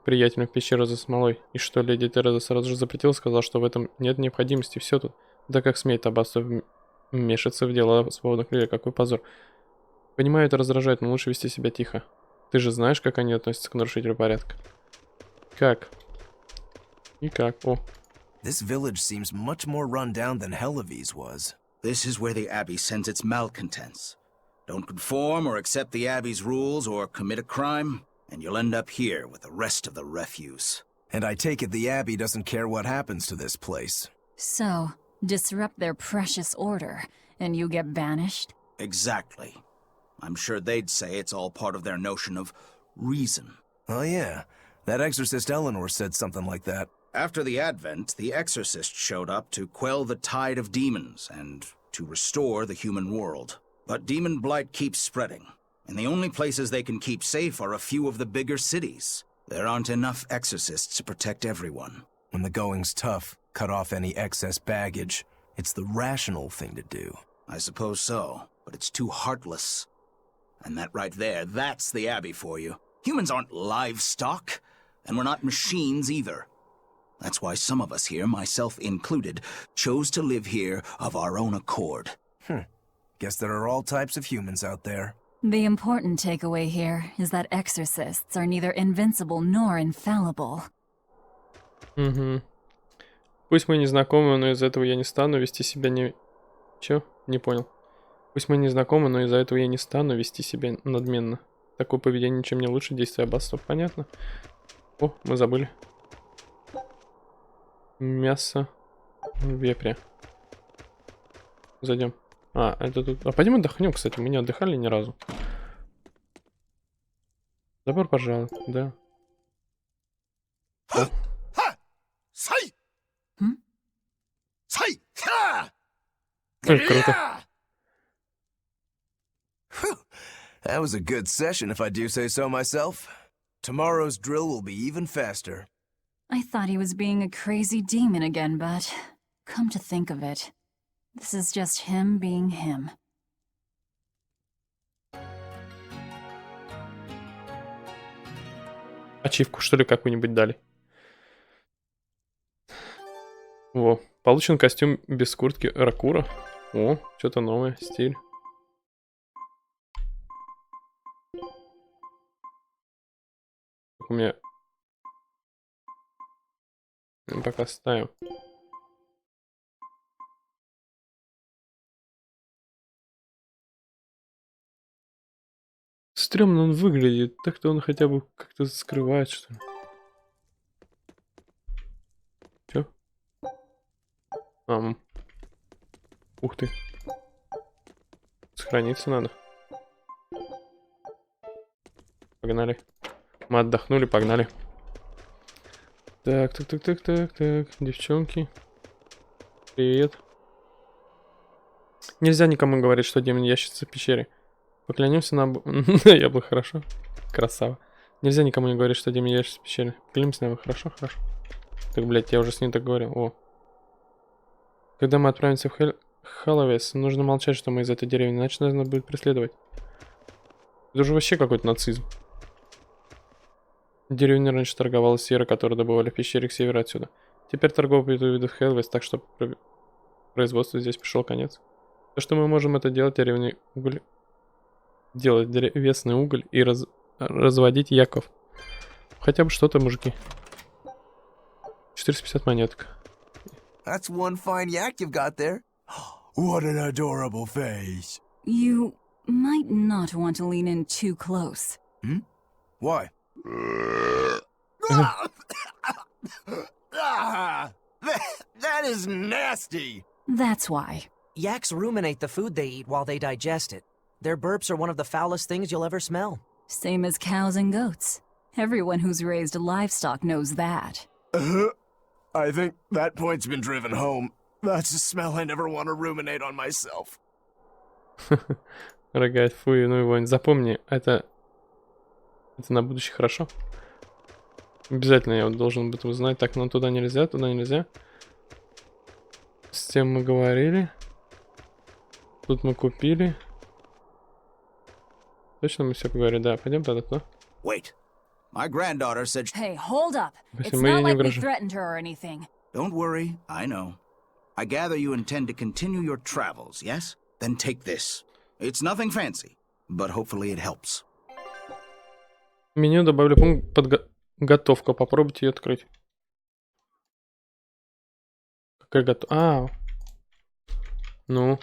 приятелем в пещеру за смолой. И что, леди Тереза сразу же запретила, сказала, что в этом нет необходимости. Все тут. Да как смеет аббатство вмешаться в дела свободных людей. Какой позор. Понимаю, это раздражает, но лучше вести себя тихо. Ты же знаешь, как они относятся к нарушителю порядка. Как? И как? О. This village seems much more run down than Helavis was. This is where the Abbey sends its malcontents. Don't conform or accept the Abbey's rules or commit a crime, and you'll end up here with the rest of the refuse. And I take it the Abbey doesn't care what happens to this place. So, disrupt their precious order, and you get banished? Exactly. I'm sure they'd say it's all part of their notion of reason. Oh yeah, that exorcist Eleanor said something like that. After the Advent, the exorcist showed up to quell the tide of demons and to restore the human world. But demon blight keeps spreading, and the only places they can keep safe are a few of the bigger cities. There aren't enough exorcists to protect everyone. When the going's tough, cut off any excess baggage. It's the rational thing to do. I suppose so, but it's too heartless. And that right there, that's the Abbey for you. Humans aren't livestock, and we're not machines either. That's why some of us here, myself included, chose to live here of our own accord. Guess there are all types of humans out there. The important takeaway here is that exorcists are neither invincible nor infallible. Угу. Пусть мы не знакомы, но из-за этого я не стану вести себя не... Чё? Не понял. Пусть мы не знакомы, но из-за этого я не стану вести себя надменно. Такое поведение ничем не лучше действия аббатства. Понятно. О, мы забыли. Мясо вепря. Зайдем. А, это тут... А пойдем отдохнем, кстати. Мы не отдыхали ни разу. Добро пожаловать, да. О. Круто. That was a good session, if I do say so myself. Tomorrow's drill will be even faster. I thought he was being a crazy demon again, but come to think of it, this is just him being him. Ачивку, что ли, какую-нибудь дали? Во. Получен костюм без куртки Ракура. О, что-то новое, стиль. У меня... Пока ставим. Стремно он выглядит. Так-то он хотя бы как-то скрывает, что ли. Чё? Ух ты. Сохраниться надо. Погнали. Мы отдохнули, погнали. Так. Девчонки. Привет. Нельзя никому говорить, что демон ящится в пещере. Поклянемся на... Ябло, хорошо. Красава. Нельзя никому не говорить, что демон ящится в пещере. Поклянемся на... Хорошо. Так, блядь, я уже с ним так говорил. О. Когда мы отправимся в Халловес, нужно молчать, что мы из этой деревни, иначе нас надо будет преследовать. Это уже вообще какой-то нацизм. Деревня раньше торговала серой, которую добывали в пещере к северу отсюда. Теперь торговля ведут в Хелвес, так что производству здесь пришел конец. То, что мы можем это делать, деревни уголь... Делать древесный уголь и разводить яков. Хотя бы что-то, мужики. 450 монеток. That's one fine yak you've got there. What an adorable face. You might not want to lean in too close. Why? That is nasty. That's why. Yaks ruminate the food they eat while they digest it. Their burps are one of the foulest things you'll ever smell. Same as cows and goats. Everyone who's raised livestock knows that. I think that point's been driven home. That's a smell I never want to ruminate on myself. Рога, фу, ну его, запомни, это на будущее хорошо. Обязательно я вот должен об этом узнать. Так, ну туда нельзя, С тем мы говорили. Тут мы купили. Точно мы все поговорили, да, пойдем тогда туда. Wait. My granddaughter said... Hey, hold up. It's мы ей not не like we угрожаем. threatened her or anything. Don't worry, I know. I gather you intend to continue your travels, yes? Then take this. It's nothing fancy, but hopefully it helps. В меню добавили пункт подготовка. Попробуйте ее открыть. Какая готовка? Ну.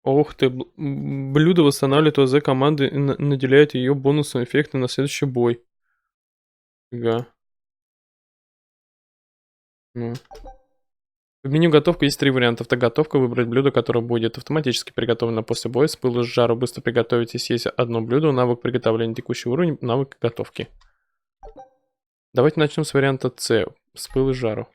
Ух ты. Блюдо восстанавливает ОЗ команды и наделяет ее бонусом эффекта на следующий бой. Фига. Ну. В меню готовка есть 3 варианта. Автоготовка. Выбрать блюдо, которое будет автоматически приготовлено после боя. С пылу с жару быстро приготовить и съесть одно блюдо. Навык приготовления текущего уровня. Навык готовки. Давайте начнем с варианта С. С пылу с жару.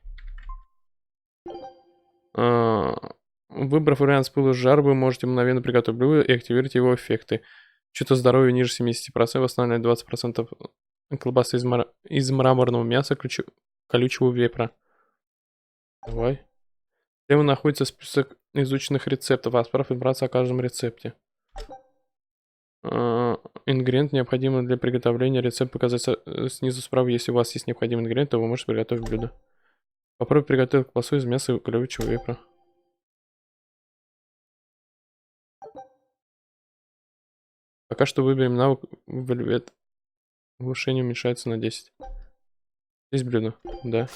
Выбрав вариант с пылу с жару, вы можете мгновенно приготовить блюдо и активировать его эффекты. Что-то здоровье ниже 70%. Восстанавливает 20% колбасы из мраморного мяса колючего вепра. Давай. Слева находится список изученных рецептов. Отправь информацию о каждом рецепте. Ингредиент, необходимый для приготовления. Рецепт показать снизу справа. Если у вас есть необходимый ингредиент, то вы можете приготовить блюдо. Попробуй приготовить колбасу из мяса и колючего вепра. Пока что выберем навык вельвет. Улучшение уменьшается на 10. Есть блюдо? Да.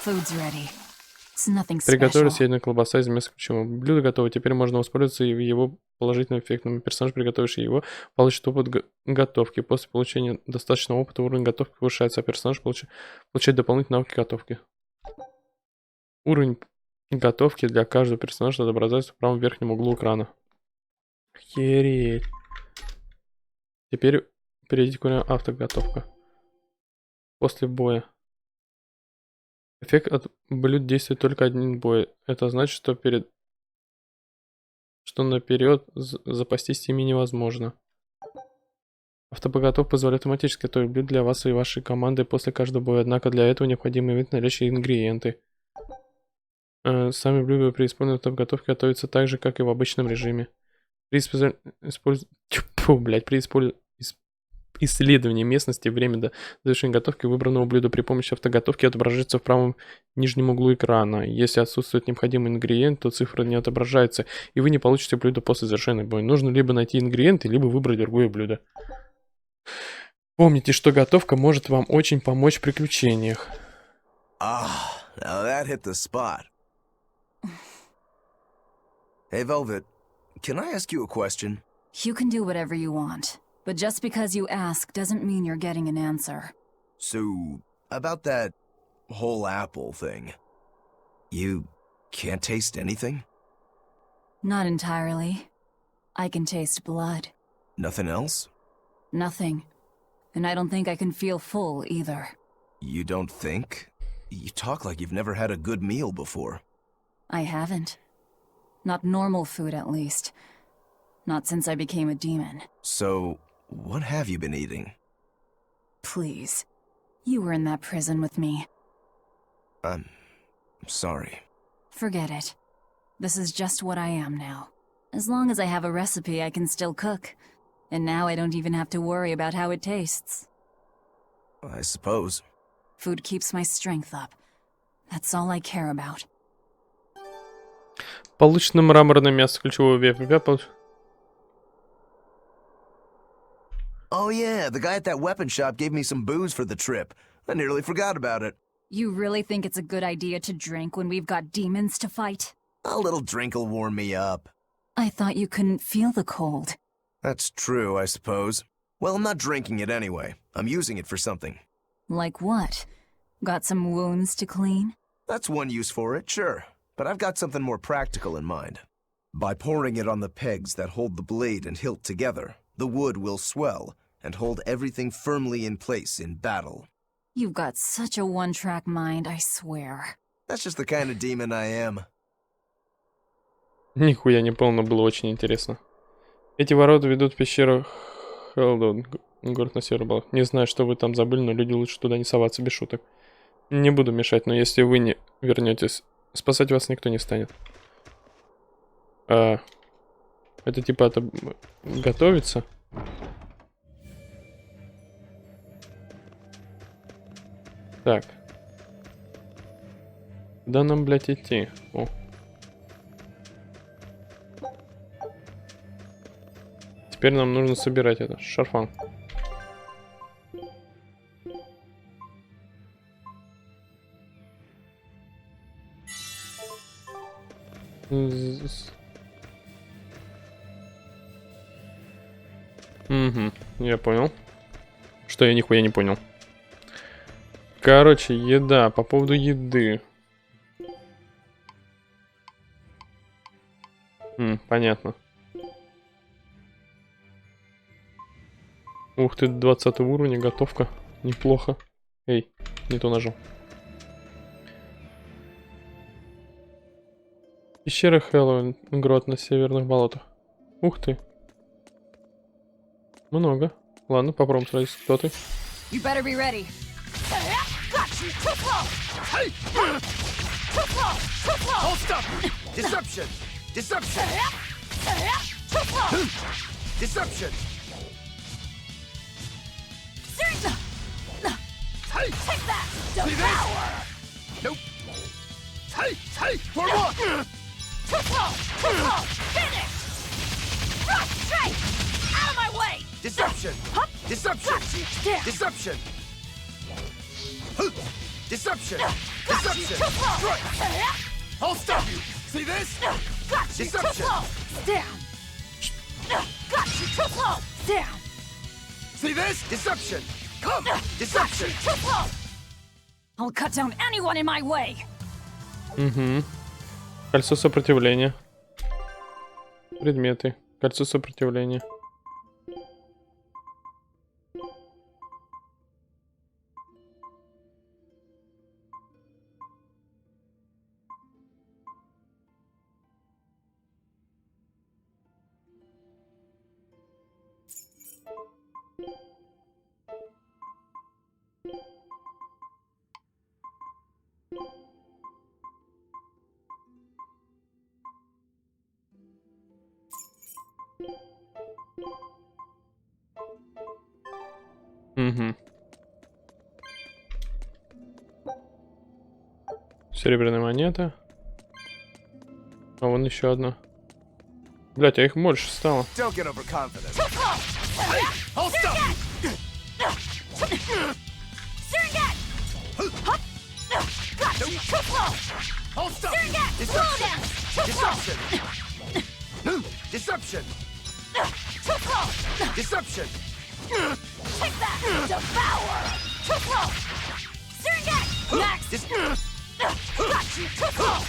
Приготовили съеденная колбаса из мяса ключевого. Блюдо готово. Теперь можно воспользоваться его положительным эффектом. Персонаж, приготовивший его, получит опыт готовки. После получения достаточного опыта уровень готовки повышается, а персонаж получает дополнительные навыки готовки. Уровень готовки для каждого персонажа отображается в правом верхнем углу экрана. Охереть. Теперь перейдите к уровню автоготовка. После боя. Эффект от блюд действует только один бой. Это значит, что наперед запастись ими невозможно. Автопоготовка позволяет автоматически готовить блюд для вас и вашей команды после каждого боя. Однако для этого необходимо иметь наличие ингредиенты. Сами блюда при использовании автопоготовки готовятся так же, как и в обычном режиме. При исследовании местности время до завершения готовки выбранного блюда при помощи автоготовки отображается в правом нижнем углу экрана. Если отсутствует необходимый ингредиент, то цифра не отображается, и вы не получите блюдо после завершения боя. Нужно либо найти ингредиенты, либо выбрать другое блюдо. Помните, что готовка может вам очень помочь в приключениях. Now that hit the spot. Hey, Velvet, can I ask you a question? You can do whatever you want. But just because you ask doesn't mean you're getting an answer. So, about that whole apple thing, you can't taste anything? Not entirely. I can taste blood. Nothing else? Nothing. And I don't think I can feel full either. You don't think? You talk like you've never had a good meal before. I haven't. Not normal food, at least. Not since I became a demon. So, what have you been eating? Please. You were in that prison with me. I'm sorry. Forget it. This is just what I am now. As long as I have a recipe, I can still cook. And now I don't even have to worry about how it tastes. I suppose. Food keeps my strength up. That's all I care about. Получено мраморное мясо ключевого вепря. Oh yeah, the guy at that weapon shop gave me some booze for the trip. I nearly forgot about it. You really think it's a good idea to drink when we've got demons to fight? A little drink'll warm me up. I thought you couldn't feel the cold. That's true, I suppose. Well, I'm not drinking it anyway. I'm using it for something. Like what? Got some wounds to clean? That's one use for it, sure. But I've got something more practical in mind. By pouring it on the pegs that hold the blade and hilt together, the wood will swell and hold everything firmly in place in battle. You've got such a one-track mind, I swear. That's just the kind of demon I am. Нихуя не понял, но было очень интересно. Эти ворота ведут в пещеру Хелдон, город на севере был. Не знаю, что вы там забыли, но люди лучше туда не соваться, без шуток. Не буду мешать, но если вы не вернетесь, спасать вас никто не станет. Это типа это готовится? Так. Куда нам, блядь, идти? О. Теперь нам нужно собирать это. Шарфан. Угу, я понял. Что я нихуя не понял. Короче, еда. По поводу еды. Понятно. Ух ты, 20 уровня, готовка. Неплохо. Эй, не то нажал. Пещера Хэллоуин, грот на северных болотах. Ух ты. Много. Ладно, попробуем сразить. Кто ты? You better be ready. Got you. Too slow. Too slow. Too slow. Deception! Deception! Deception! Take that! See Devour! this? Nope. Take! For what? Finish! Prostrate! Out of my way! Deception! Deception! Damn. Deception! Deception! Got you Deception! too close. Strike! I'll stop you! See this? Got you too Deception! close. Down! Got you too close. Down! See this? Deception! Come! Got Deception! you too close. I'll cut down anyone in my way. Угу. Кольцо сопротивления. Предметы. Кольцо сопротивления. Угу. Серебряная монета. А вон еще одна. Блять, а их больше стало. Don't get overconfident. Hey, I'll stop you! Got you too close. I'll stop you! Deception! Deception! Deception! Too close. Deception! Take that! Devour! Too close. Serengeti! Next! Got you too close.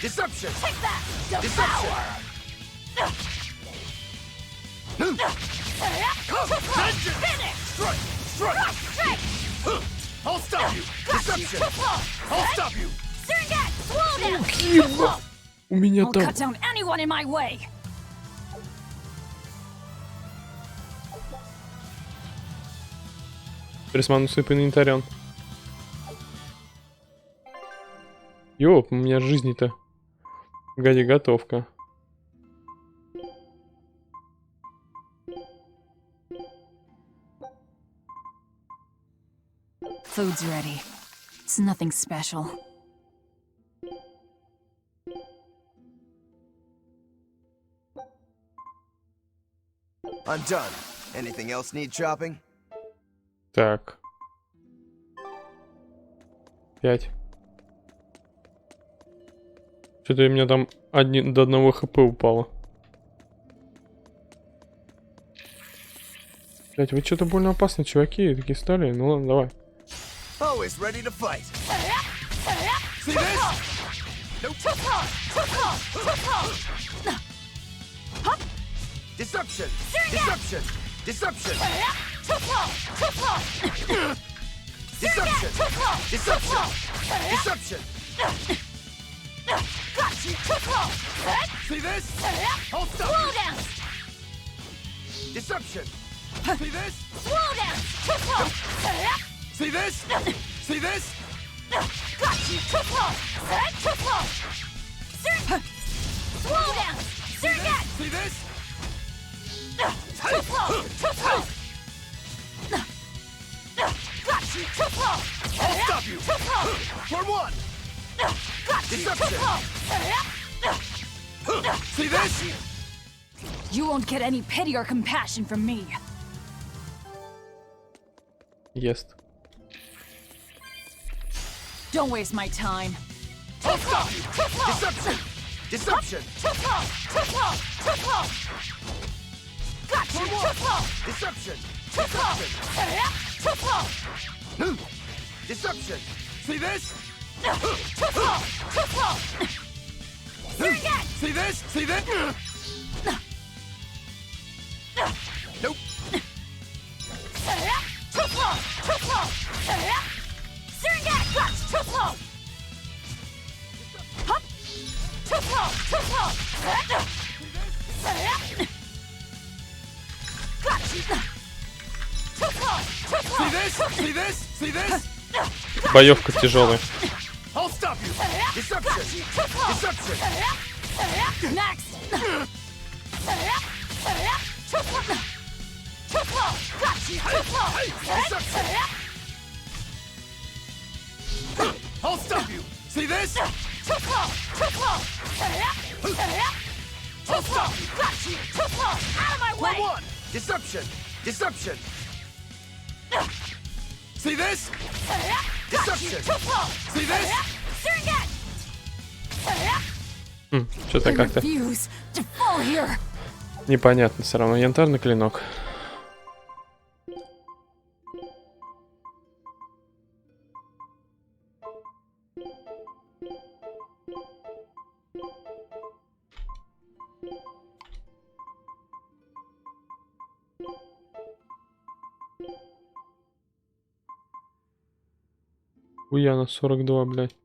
Deception! Take that! Devour! Come! Vengeance! Finish! Strike! Strike! I'll stop you! Deception! I'll stop you! Serengeti! Slow down! Киба! У меня I'll там... cut down anyone in my way. Присманутся по инвентарям. Ёп, у меня жизни-то. Гади, готовка. Food's ready. It's nothing special. I'm done. Anything else need chopping? Так. 5. Что-то у меня там до одного хп упало. Блять, вы что-то больно опасные чуваки такие стали. Ну ладно, давай. Always ready to fight. See this? Deception! Deception! Deception! Deception! Deception! Deception! Got you too close. See this? I'll stop Slow you! down! Deception! See this? Slow down! Too close. See this? See this? Got you too close. Too close. Slow down! Serengeti! See this? Too close. Too close. Got you too close. I'll stop you! Too close. For one! Got you too Deception! close. See this? You won't get any pity or compassion from me. Ест. Don't waste my time. I'll stop you! Deception! Deception! Too close. Too close. Too close. Got you too close. Deception! Too close. Too close. Deception! See this? Too close. Too close. Serengeti! See this? See this? Nope. Too close. Too close. Serengeti! Got you too close. Too close. Too close. Got you. Too close. Too See close. this? See this? See this? Боевка тяжелая. I'll stop you! Deception! Deception! Next! Too close! Got you! Too close! Deception! I'll stop you! See this? Too close! Too close! I'll stop you! Got you! Too close! Out of my way! For one! Deception! Deception! See this? Deception! Too close! See this? Surrogate! Что-то I как-то refuse to fall here. непонятно все равно. Янтарный клинок. Уяна 42, блядь.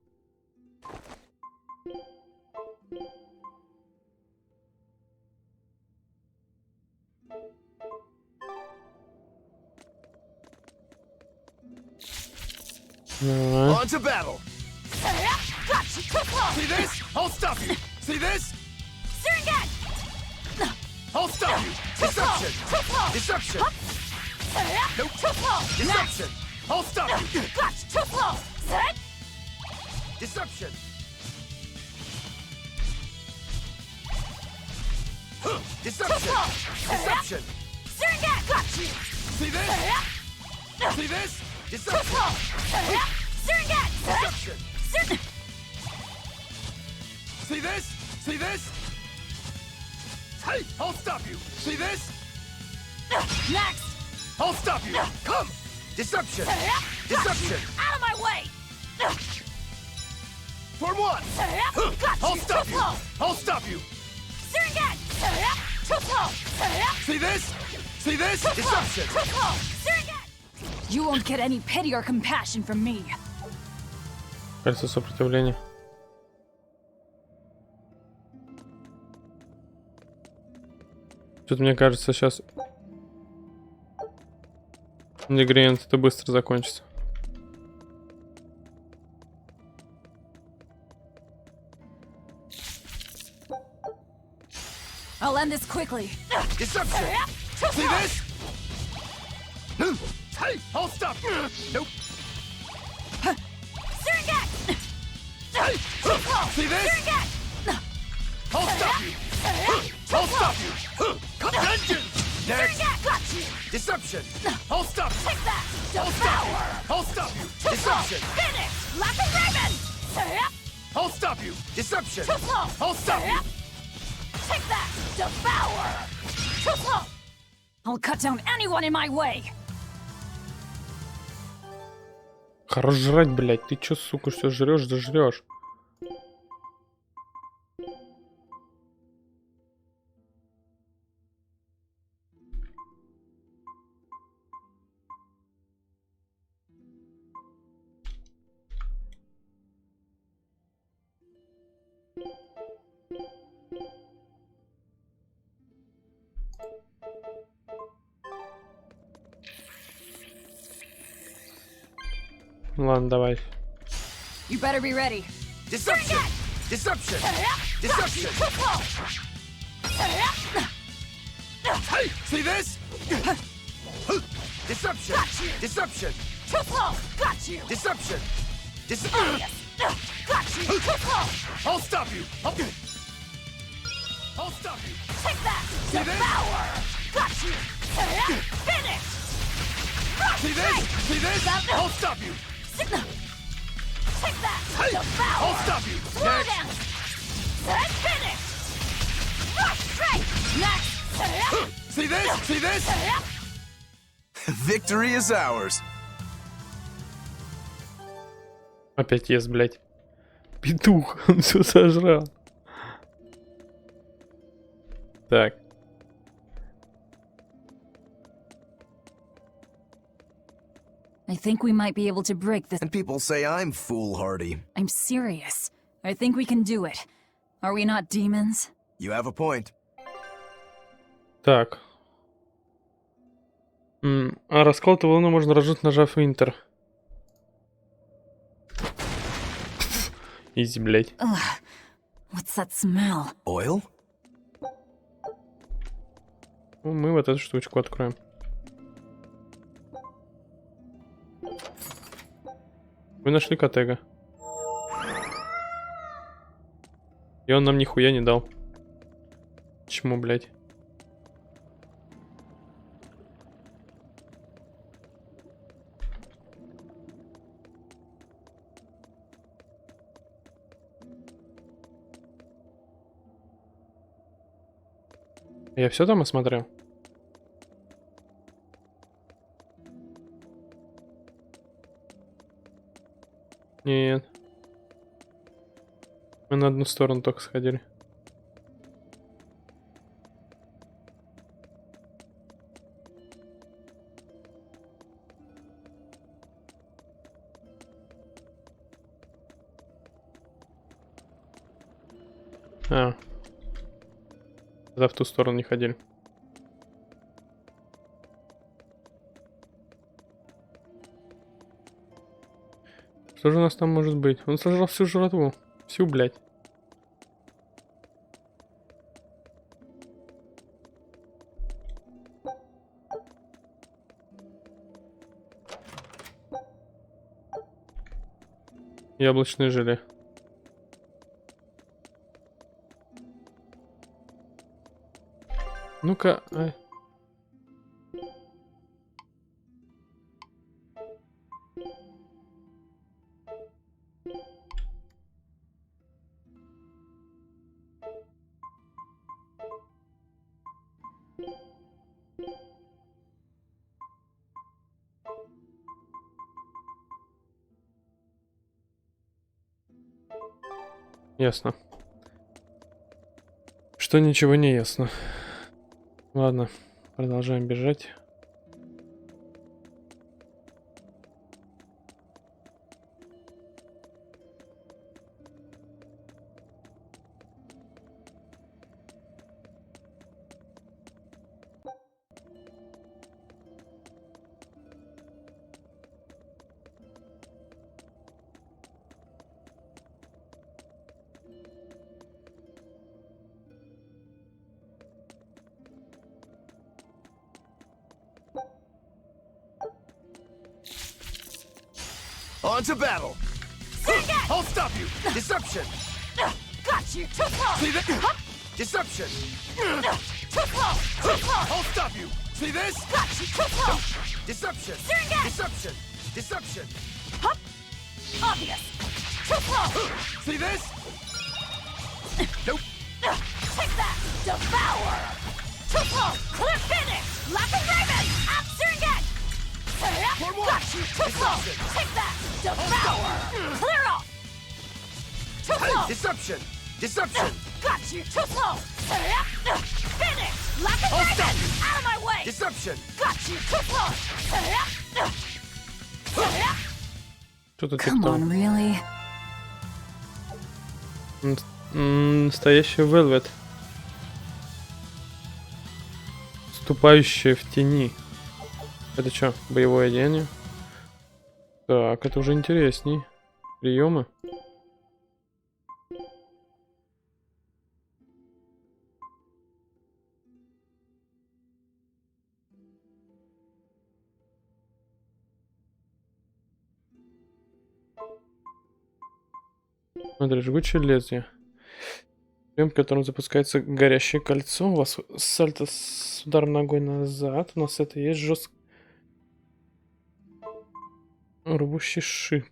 Давай. On to battle! Got you! Too close! See this? I'll stop you! See this? Surrogate! I'll stop you! Deception! Too close! Deception! Nope! Too close! Deception! I'll stop you! Got you! Too close! Set! Deception! Deception! Deception! Surrogate! Got you! See this? See this? Too Deception! close! Surrogate! Deception! See this? See this? Hey! I'll stop you! See this? Next! I'll stop you! Come! Deception! Deception! Out of my way! For one! Got I'll you! stop Too you! close! I'll stop you! Surrogate! Too close! See this? See this? Too close! Deception! Too close! Surrogate! You won't get any pity or compassion from me. Кольцо сопротивления. Тут мне кажется, сейчас ингредиент это быстро закончится. I'll end this quickly. Deception! See this? Hey! I'll stop you! Nope! Surrogate! Hey! See this? Surrogate! I'll stop you! I'll stop you! Vengeance! Next! Surrogate! Got you! Deception! I'll stop you! Take that! I'll stop you! Devour! I'll stop you! Too Deception! close! Finish! Like a raven! I'll stop you! Deception! Too close! I'll stop you! Take that! Devour! Too close! I'll cut down anyone in my way. Хорош жрать, блядь. Ты чё, сука, все жрешь, да жрешь. Ладно, давай. You better be ready. Deception! Deception! Deception! Too close! Hey! See this? Deception! Deception! Too close! Got you! Deception! Got you! Too close! I'll stop you! I'll stop you! Take that! See this? Devour! Got you! Finish! See this? See this? I'll stop you! Take that! Hey! Devour! I'll stop you! Slow Next! down! Finish! Straight! Next! See this? See this? Victory is ours. Опять ест, блядь. Петух, он все сожрал. Так. I think we might be able to break this. And people say I'm foolhardy. I'm serious. I think we can do it. Are we not demons? You have a point. Так. А расколотую волну можно разжать, нажав Enter. Изи, блядь. Ugh. What's that smell? Oil? Ну, мы вот эту штучку откроем. Вы нашли Котега. И он нам нихуя не дал. Почему, блядь? Я все там осмотрел? Нет. Мы на одну сторону только сходили. А. Да, в ту сторону не ходили. Что же у нас там может быть? Он сожрал всю жратву. Всю, блядь. Яблочное желе. Ну-ка. Ясно. Что ничего не ясно. Ладно, продолжаем бежать. On to battle! I'll stop you! Deception! Got you! Too close! See this? Deception! Too close! Too close! I'll stop you! See this? Got you! Too close! Deception! String Deception! Deception! Obvious! Too close! See this? Nope! Take that! Devour! Too close! Clear finish! Lock and Raven! I'm String Got you! Too close! Take that! Devour! Clear off! Too close! Deception! Deception! Got you! Too close! Finish! Lock and Raven! Out of my way! Deception! Got you! Too close! Что-то Come типа on, really? Настоящий Velvet. Ступающая в тени. Это что, боевое одеяние? Так, это уже интересней. Приемы. Смотри, жгучее лезвие. Прием, которым запускается горящее кольцо. У вас сальто с ударом ногой назад. У нас это есть жесткий рвущий шип.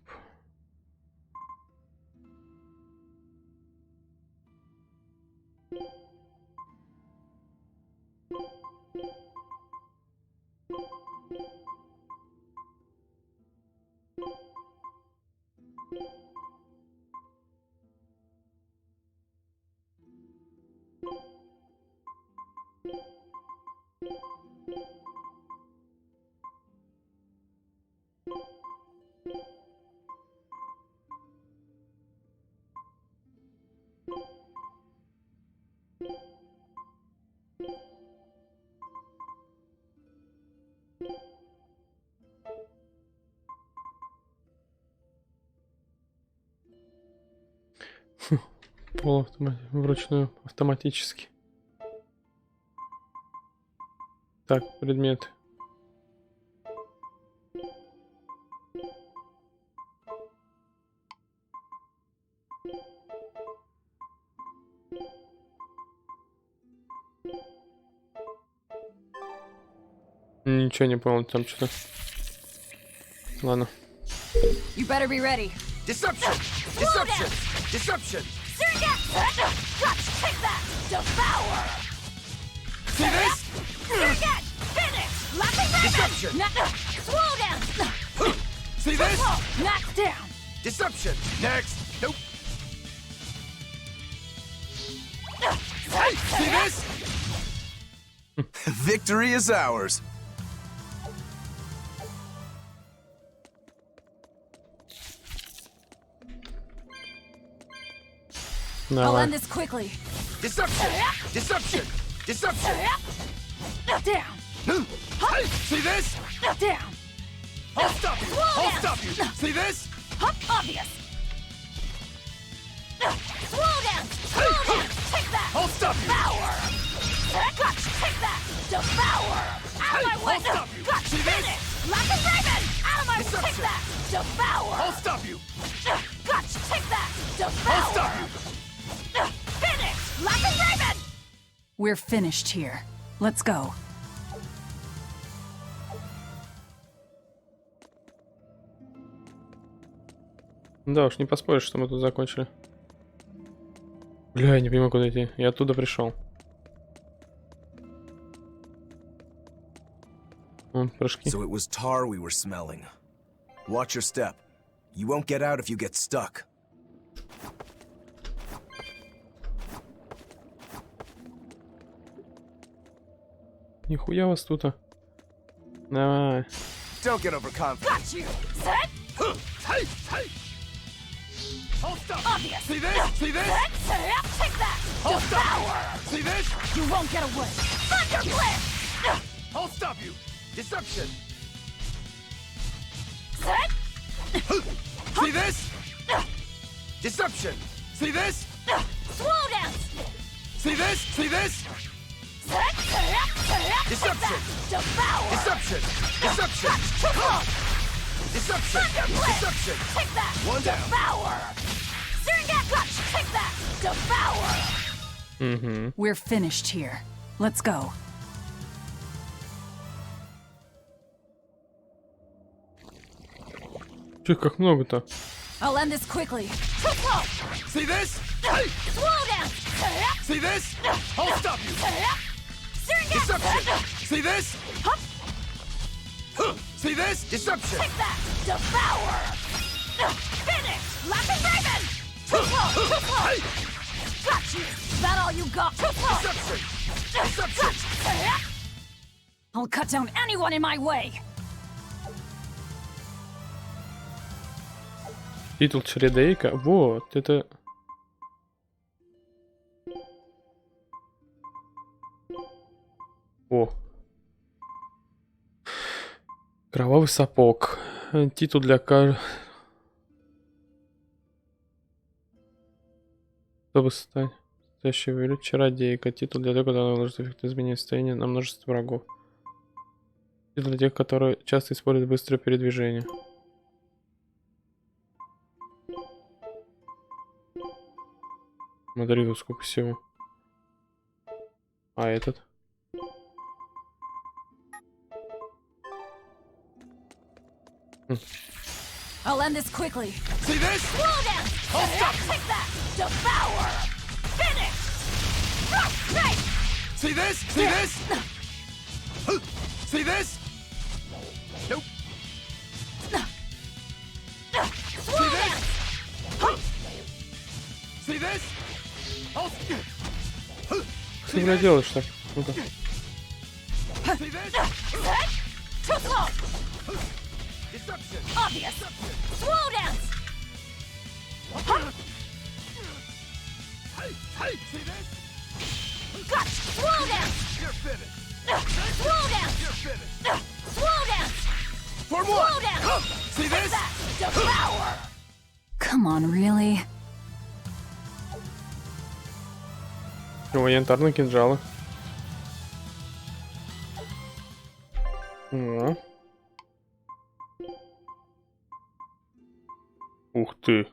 Вручную, автоматически. Так, предметы. Ничего не понял, там что-то. Ладно. You better be ready. Disruption! Disruption! Disruption! Clutch, take that! Devour! See this? Surrogate! Finish! Locking Raven! Disruption! Slow down! See this? Knocked down! Disruption! Next! Nope! Hey! See this? Victory is ours. I'll end this quickly. Disruption! Disruption! Disruption! Down! Hey! See this? Down! I'll stop you! I'll stop you! See this? Obvious! Slow down! Slow down! Take that! I'll stop you! Devour! Clutch! Take that! Devour! Out of my way! I'll stop you! Clutch! See this? Finish! Locking Raven! Out of my way! Take Disruption. that! Devour! I'll stop you! Clutch! Take that! Devour! I'll stop you! Finish! Locking Raven! We're finished here. Let's go. Да уж, не поспоришь, что мы тут закончили. Бля, я не понимаю, куда идти. Я оттуда пришел. Вон, прыжки. So it was tar we were smelling. Watch your step. You won't get out if you get stuck. Нихуя вас тут. Давай. Don't get overconfident. Got you! Set! Hey! Hey! I'll stop you! Obvious! See this? See this? Set! Take that! I'll stop Devour! you! See this? You won't get away! Thunder Blitz! I'll stop you! Disruption! Set! See this? Disruption! See this? Slow down! See this? See this? Set! Disruption! Devour! Disruption! Disruption! Too close! Disruption! Thunder Blitz! Disruption! Take that! One down. Devour! Surrogate Clutch! Take that! Devour! Угу. We're finished here. Let's go. Че, как много-то? I'll end this quickly. Too close! See this? Hey! Slow down! See this? I'll stop you! Surrogate! Disruption! See this? See this? Disruption! Take that! Devour! Finish! Locking Raven! Too close! Too close! Got you! Is that all you got? Too close! Disruption! Disruption! I'll cut down anyone in my way. Титул чародейка. Вот, это... О. Кровавый сапог. Титул для Чтобы стать настоящей валют чародейка. Титул для тех, которые наложат эффект изменения состояния на множество врагов. Титул для тех, которые часто используют быстрое передвижение. Смотри, тут сколько всего. А этот? I'll end this quickly. See this? Slow down! I'll stop you! Take that! Devour! Finish! Right! See this? See this? See this? Nope. Slow down! See this? I'll... Что ты делаешь-то? Ну-ка. See this? Too close! Disruption! Obvious! Slow down! Hey! Hey! See this? Got you! Slow down! You're finished! Slow down! You're finished! Slow down! For Slow more! down! Come! See this? Devour! Come on, really? О, янтарные кинжалы. О. Ух ты.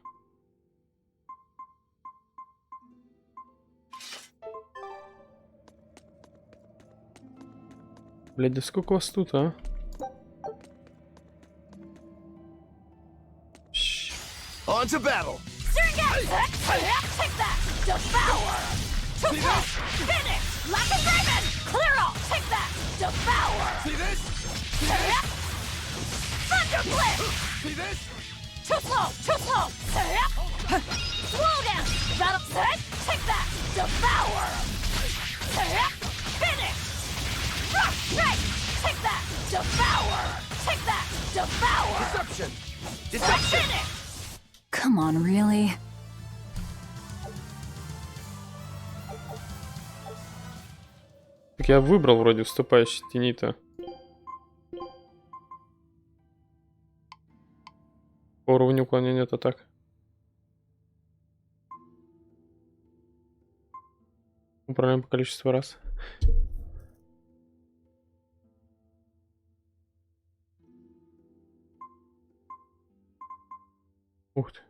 Блядь, да сколько вас тут, а? On to battle! Take that! Devour! Finish! Lack of Raven! Clear all! Take that! Devour! See this? Thunder Blitz! See this? Too slow! Too slow! Slow down! That'll take that! Devour! Finish! Rush straight! Take that! Devour! Take that! Devour! Deception! Deception! Finish! Come on, really? Так я выбрал вроде вступающий тени-то. По уровню уклонения это так. Управляем по количеству раз. Ух ты.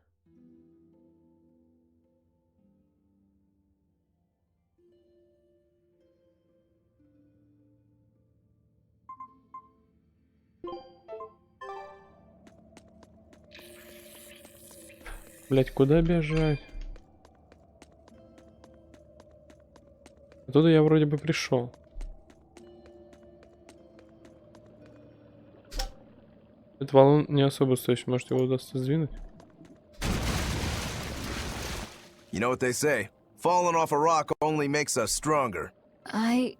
Блять, куда бежать? Оттуда я вроде бы пришел. Этот валун не особо стоящий, может его удастся сдвинуть? You know what they say? Falling off a rock only makes us stronger. I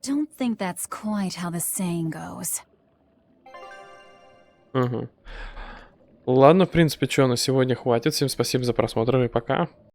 don't think that's quite how the saying goes. Угу. Ладно, в принципе, что, на сегодня хватит. Всем спасибо за просмотр и пока.